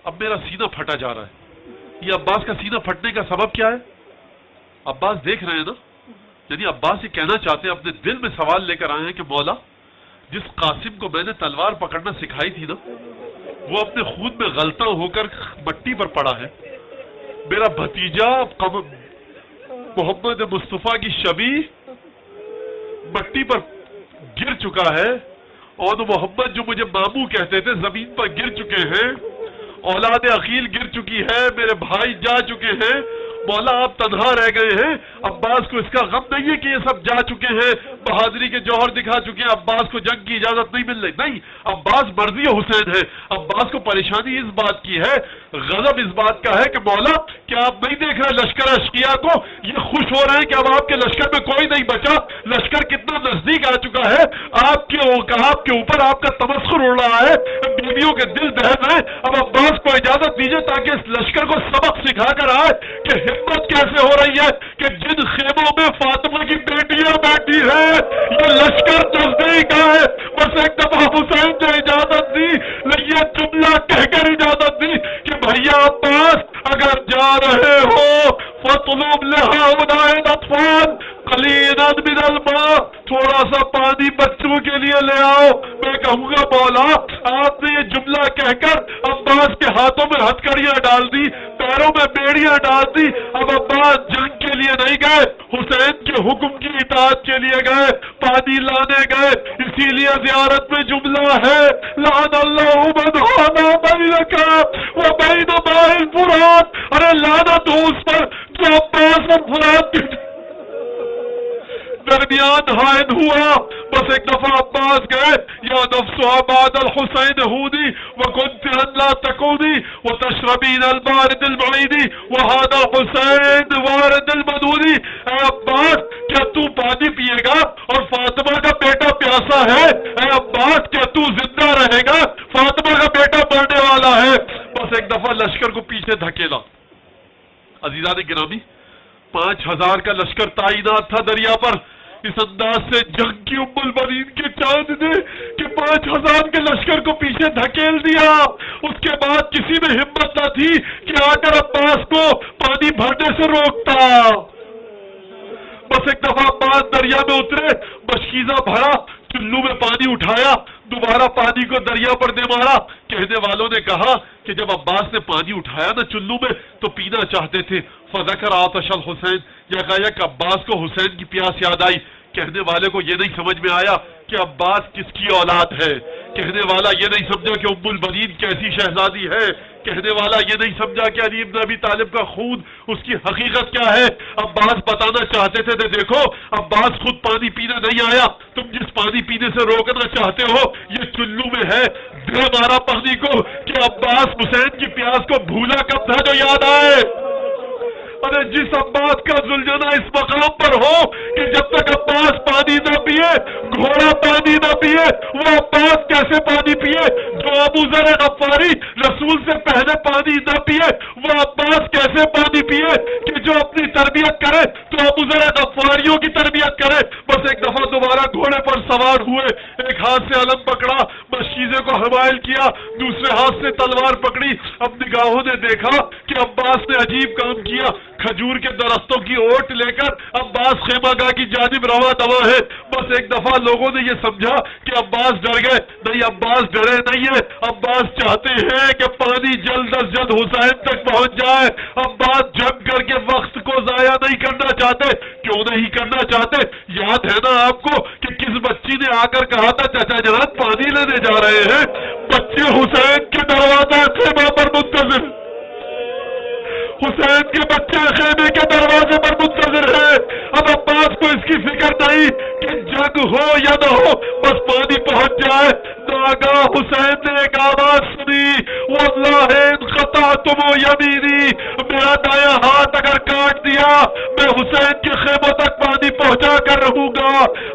اب میرا سینہ پھٹا جا رہا ہے. یہ عباس کا سینہ پھٹنے کا سبب کیا ہے؟ عباس دیکھ رہے ہیں نا، یعنی عباس یہ کہنا چاہتے ہیں، اپنے دل میں سوال لے کر آئے ہیں کہ مولا جس قاسم کو میں نے تلوار پکڑنا سکھائی تھی نا وہ اپنے خون میں غلطاں ہو کر مٹی پر پڑا ہے. میرا بھتیجا محمد مصطفیٰ کی شبیہ مٹی پر گر چکا ہے، اور محمد جو مجھے ماموں کہتے تھے زمین پر گر چکے ہیں، اولاد عقیل گر چکی ہے، میرے بھائی جا چکے ہیں. مولا آپ تنہا رہ گئے ہیں. عباس کو اس کا غم نہیں ہے کہ یہ سب جا چکے ہیں، بہادری کے جوہر دکھا چکے ہیں، عباس کو جنگ کی اجازت نہیں مل رہی. نہیں، عباس مرضی حسین ہے. عباس کو پریشانی اس بات کی ہے، غضب اس بات کا ہے کہ مولا کیا آپ نہیں دیکھ رہے لشکر اشقیاء کو؟ یہ خوش ہو رہے ہیں کہ اب آپ کے لشکر میں کوئی نہیں بچا، لشکر کتنا نزدیک آ چکا ہے، آپ کے اوپر آپ کا تمسخر اڑ رہا ہے، بیویوں کے دل دہل رہے ہیں. اب عباس کو اجازت دیجیے تاکہ اس لشکر کو سبق سکھا کر آئے کہ ہمت کیسے ہو رہی ہے کہ جن خیموں میں فاطمہ کی بیٹیاں بیٹھی ہیں یہ لشکر نزدیک آئے. بس ایک دفعہ حسین نے اجازت دی، یہ جملہ کہہ کر اجازت دی کہ بھیا عباس اگر جا رہے ہو فَاطْلُبْ لِهَٰؤُلَاءِ الْأَطْفَالِ قَلِيلًا مِنَ الْمَاءِ، تھوڑا سا پانی بچوں کے لیے لے آؤ. میں کہوں گا مولا آپ نے یہ جملہ کہہ کر عباس کے ہاتھوں میں ہتھکڑیاں ڈال دی، پیروں میں بیڑیاں ڈال دی. اب عباس جنگ کے لیے نہیں گئے، حسین کے حکم کی اطاعت کے لیے گئے، پانی لانے گئے. اسی لیے زیارت میں جملہ ہے لعن اللہ من حالا بینک وبین ماء الفرات، ارے لعنت ہو اس پر جو عباس اور فرات کے درمیان حائل ہوا. بس ایک دفعہ عباس گئے، یا نفس عباد الحسین ہونی وکنت ان لا تکونی وتشربین البارد المعینی وہذا حسین وارد المدونی. اے عباس کیا تو پانی پیے گا اور فاطمہ کا بیٹا پیاسا ہے؟ اے عباس کیا تو زندہ رہے گا؟ فاطمہ کا بیٹا مرنے والا ہے. بس ایک دفعہ لشکر کو پیچھے دھکیلا. عزیزان گرامی 5000 کا لشکر تعینات تھا دریا پر. اس انداز سے جنگ کی ام المؤمنین کے چاند نے کہ 5000 کے لشکر کو پیچھے دھکیل دیا. اس کے بعد کسی میں ہمت نہ تھی کہ آ کر عباس کو پانی بھرنے سے روکتا. بس ایک دفعہ عباس دریا میں اترے، مشکیزہ بھرا، چلو میں پانی اٹھایا، دوبارہ پانی کو دریا پر دے مارا. کہنے والوں نے کہا کہ جب عباس نے پانی اٹھایا نا چلو میں تو پینا چاہتے تھے. فذکر آتش الحسین، یہ کہا کہ عباس کو حسین کی پیاس یاد آئی. کہنے والے کو یہ نہیں سمجھ میں آیا کہ عباس کس کی اولاد ہے. کہنے والا یہ نہیں سمجھا کہ ام البنین کیسی شہزادی ہے. کہنے والا یہ نہیں سمجھا کہ علی بن ابی طالب کا خون اس کی حقیقت کیا ہے. عباس بتانا چاہتے تھے کہ دیکھو عباس خود پانی پینے نہیں آیا، تم جس پانی پینے سے روکنا چاہتے ہو یہ چلو میں ہے. دے مارا پانی کو کہ عباس حسین کی پیاس کو بھولا کب تھا جو یاد آئے. ارے جس عباس کا زلجنا اس مقام پر ہو کہ جب تک عباس پانی نہ پیے، گھوڑا پانی نہ پیے، وہ عباس کیسے پانی پیے؟ جو ابو ذر غفاری رسول سے پہلے پانی نہ پیے وہ عباس کیسے پانی پیے؟ کہ جو اپنی تربیت کرے تو ابو ذر غفاریوں کی تربیت کرے. بس ایک دفعہ دوبارہ گھوڑے پر سوار ہوئے، ایک ہاتھ سے علم پکڑا، مشکیزے کو حمائل کیا، دوسرے ہاتھ سے تلوار پکڑی. اب نگاہوں نے دیکھا کہ عباس نے عجیب کام کیا. کھجور کے درختوں کی اوٹ لے کر عباس خیمہ گاہ کی جانب رواں دوا ہے. بس ایک دفعہ لوگوں نے یہ سمجھا کہ عباس ڈر گئے. نہیں، عباس ڈرے نہیں ہے. عباس چاہتے ہیں کہ پانی جلد از جلد حسین تک پہنچ جائے. عباس جنگ کر کے وقت کو ضائع نہیں کرنا چاہتے. کیوں نہیں کرنا چاہتے؟ یاد ہے نا آپ کو کہ کس بچی نے آ کر کہا تھا چچا جان پانی لینے جا رہے ہیں. بچے حسین کے دروازے سے حسین کے بچے خیمے کے دروازے پر منتظر ہیں. اب عباس کو اس کی فکر نہیں کہ جنگ ہو یا نہ ہو، بس پانی پہنچ جائے. ناگاہ حسین نے ایک آواز سنی، واللہ ان قطعتم یمینی، میرا دایاں ہاتھ اگر کاٹ دیا میں حسین کے خیموں تک پانی پہنچا کر رہوں گا،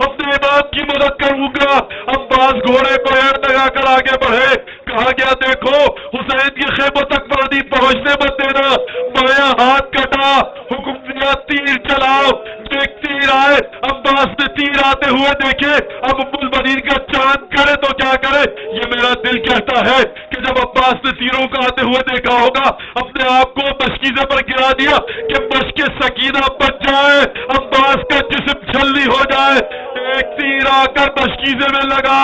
اپنے امام کی مدد کروں گا. عباس گھوڑے کو ایڑ لگا کر آگے بڑھے. کہا گیا دیکھو حسین کے خیموں تک پانی پہنچنے مت دینا. بایاں ہاتھ کٹا، حکم دیا تیر چلاؤ. ایک تیر آئے، عباس نے تیر آتے ہوئے دیکھے. اب ام المؤمنین کا چاند کرے تو کیا کرے. یہ میرا دل کہتا ہے کہ جب عباس نے تیروں کو آتے ہوئے دیکھا ہوگا اپنے آپ کو مشکیزے پر گرا دیا کہ مشک سکینہ بچ جائے، عباس کا جسم چھلنی ہو جائے. ایک تیر آ کر مشکیزے میں لگا،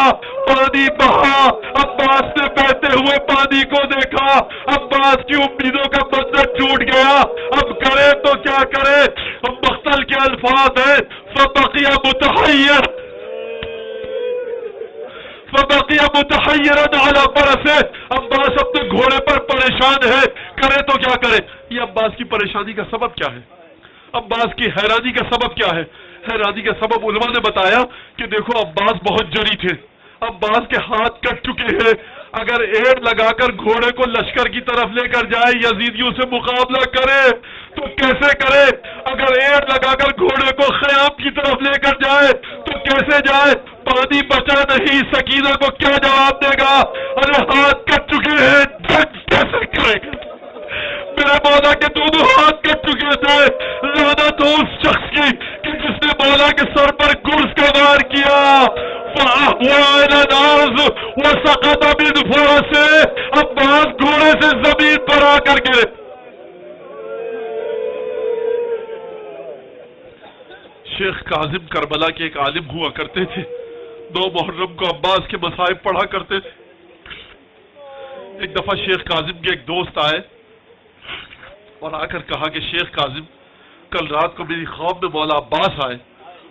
پانی بہا. عباس نے بہتے ہوئے پانی کو دیکھا. عباس کی امیدوں کا منظر ٹوٹ گیا. اب کرے تو کیا کرے. مقتل کے الفاظ ہیں، فبقی متحیر علی فرسہ. عباس اپنے گھوڑے پر پریشان ہے، کرے تو کیا کرے. یہ عباس کی پریشانی کا سبب کیا ہے؟ عباس کی حیرانی کا سبب کیا ہے؟ حیرانی کا سبب علماء نے بتایا کہ دیکھو عباس بہت جری تھے، عباس کے ہاتھ کٹ چکے ہیں. اگر ایڑ لگا کر گھوڑے کو لشکر کی طرف لے کر جائے، یزیدیوں سے مقابلہ کرے تو کیسے کرے. اگر ایڑ لگا کر گھوڑے کو خیام کی طرف لے کر جائے تو کیسے جائے. پانی بچا نہیں، سکینہ کو کیا جواب دے گا. ارے ہاتھ کٹ چکے ہیں، جنگ کیسے کرے گا. میرے مولا کے دونوں ہاتھ کٹ چکے تھے. لعنت ہو اس شخص کی کہ جس نے مولا کے سر پر گرز کا وار کیا. وسقط من فرسه. عباس گھوڑے سے زمین پر آ کر گرے. شیخ کاظم کربلا کے ایک عالم ہوا کرتے تھے. 9 محرم کو عباس کے مصائب پڑھا کرتے تھے. ایک دفعہ شیخ کاظم کے ایک دوست آئے اور آ کر کہا کہ شیخ کاظم کل رات کو میری خواب میں مولا عباس آئے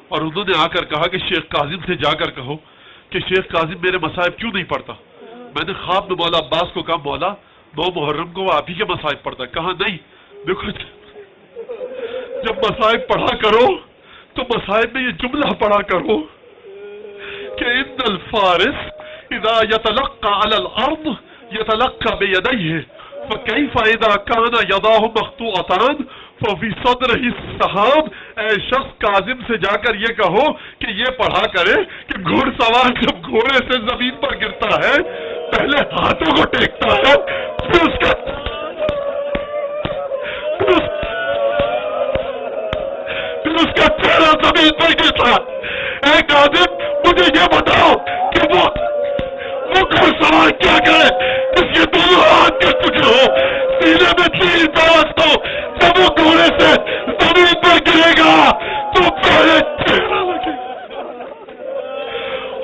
اور انہوں نے آ کر کہا کہ شیخ کاظم سے جا کر کہو کہ شیخ کاظم میرے مصائب کیوں نہیں پڑھتا. میں نے خواب میں مولا عباس کو کہا مولا 9 محرم کو وہ آپ ہی کے مصائب پڑھتا. کہا نہیں، دیکھو جب مصائب پڑھا کرو تو مصائب میں یہ جملہ پڑھا کرو کہ ان الفارس اذا يتلقى على الارض يتلقى بيديه فكيف اذا كان يداه مقطوعتان ففي صدره السحاب. اے شخص کاظم سے جا کر یہ کہو کہ یہ پڑھا کرے کہ گھوڑ سوار جب گھوڑے سے زمین پر گرتا ہے پہلے ہاتھوں کو ٹیکتا ہے، پھر اس کا چہرہ زمین پر گرتا. اے کاظم مجھے یہ بتاؤ کہ وہ گھوڑ سوار کیا کرے اس کے دونوں ہاتھ کر چکے ہو، سینے میں تیر تاز دو. جب وہ گھوڑے سے زمین پر گرے گا تو پہلے چہرہ لگے.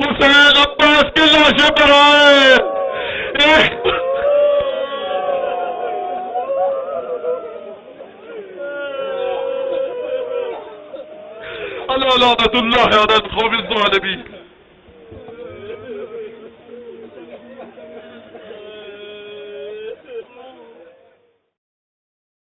حسین عباس کی لاشیں پر آئے. اللہ لعنت اللہ علی القوم الظالمین.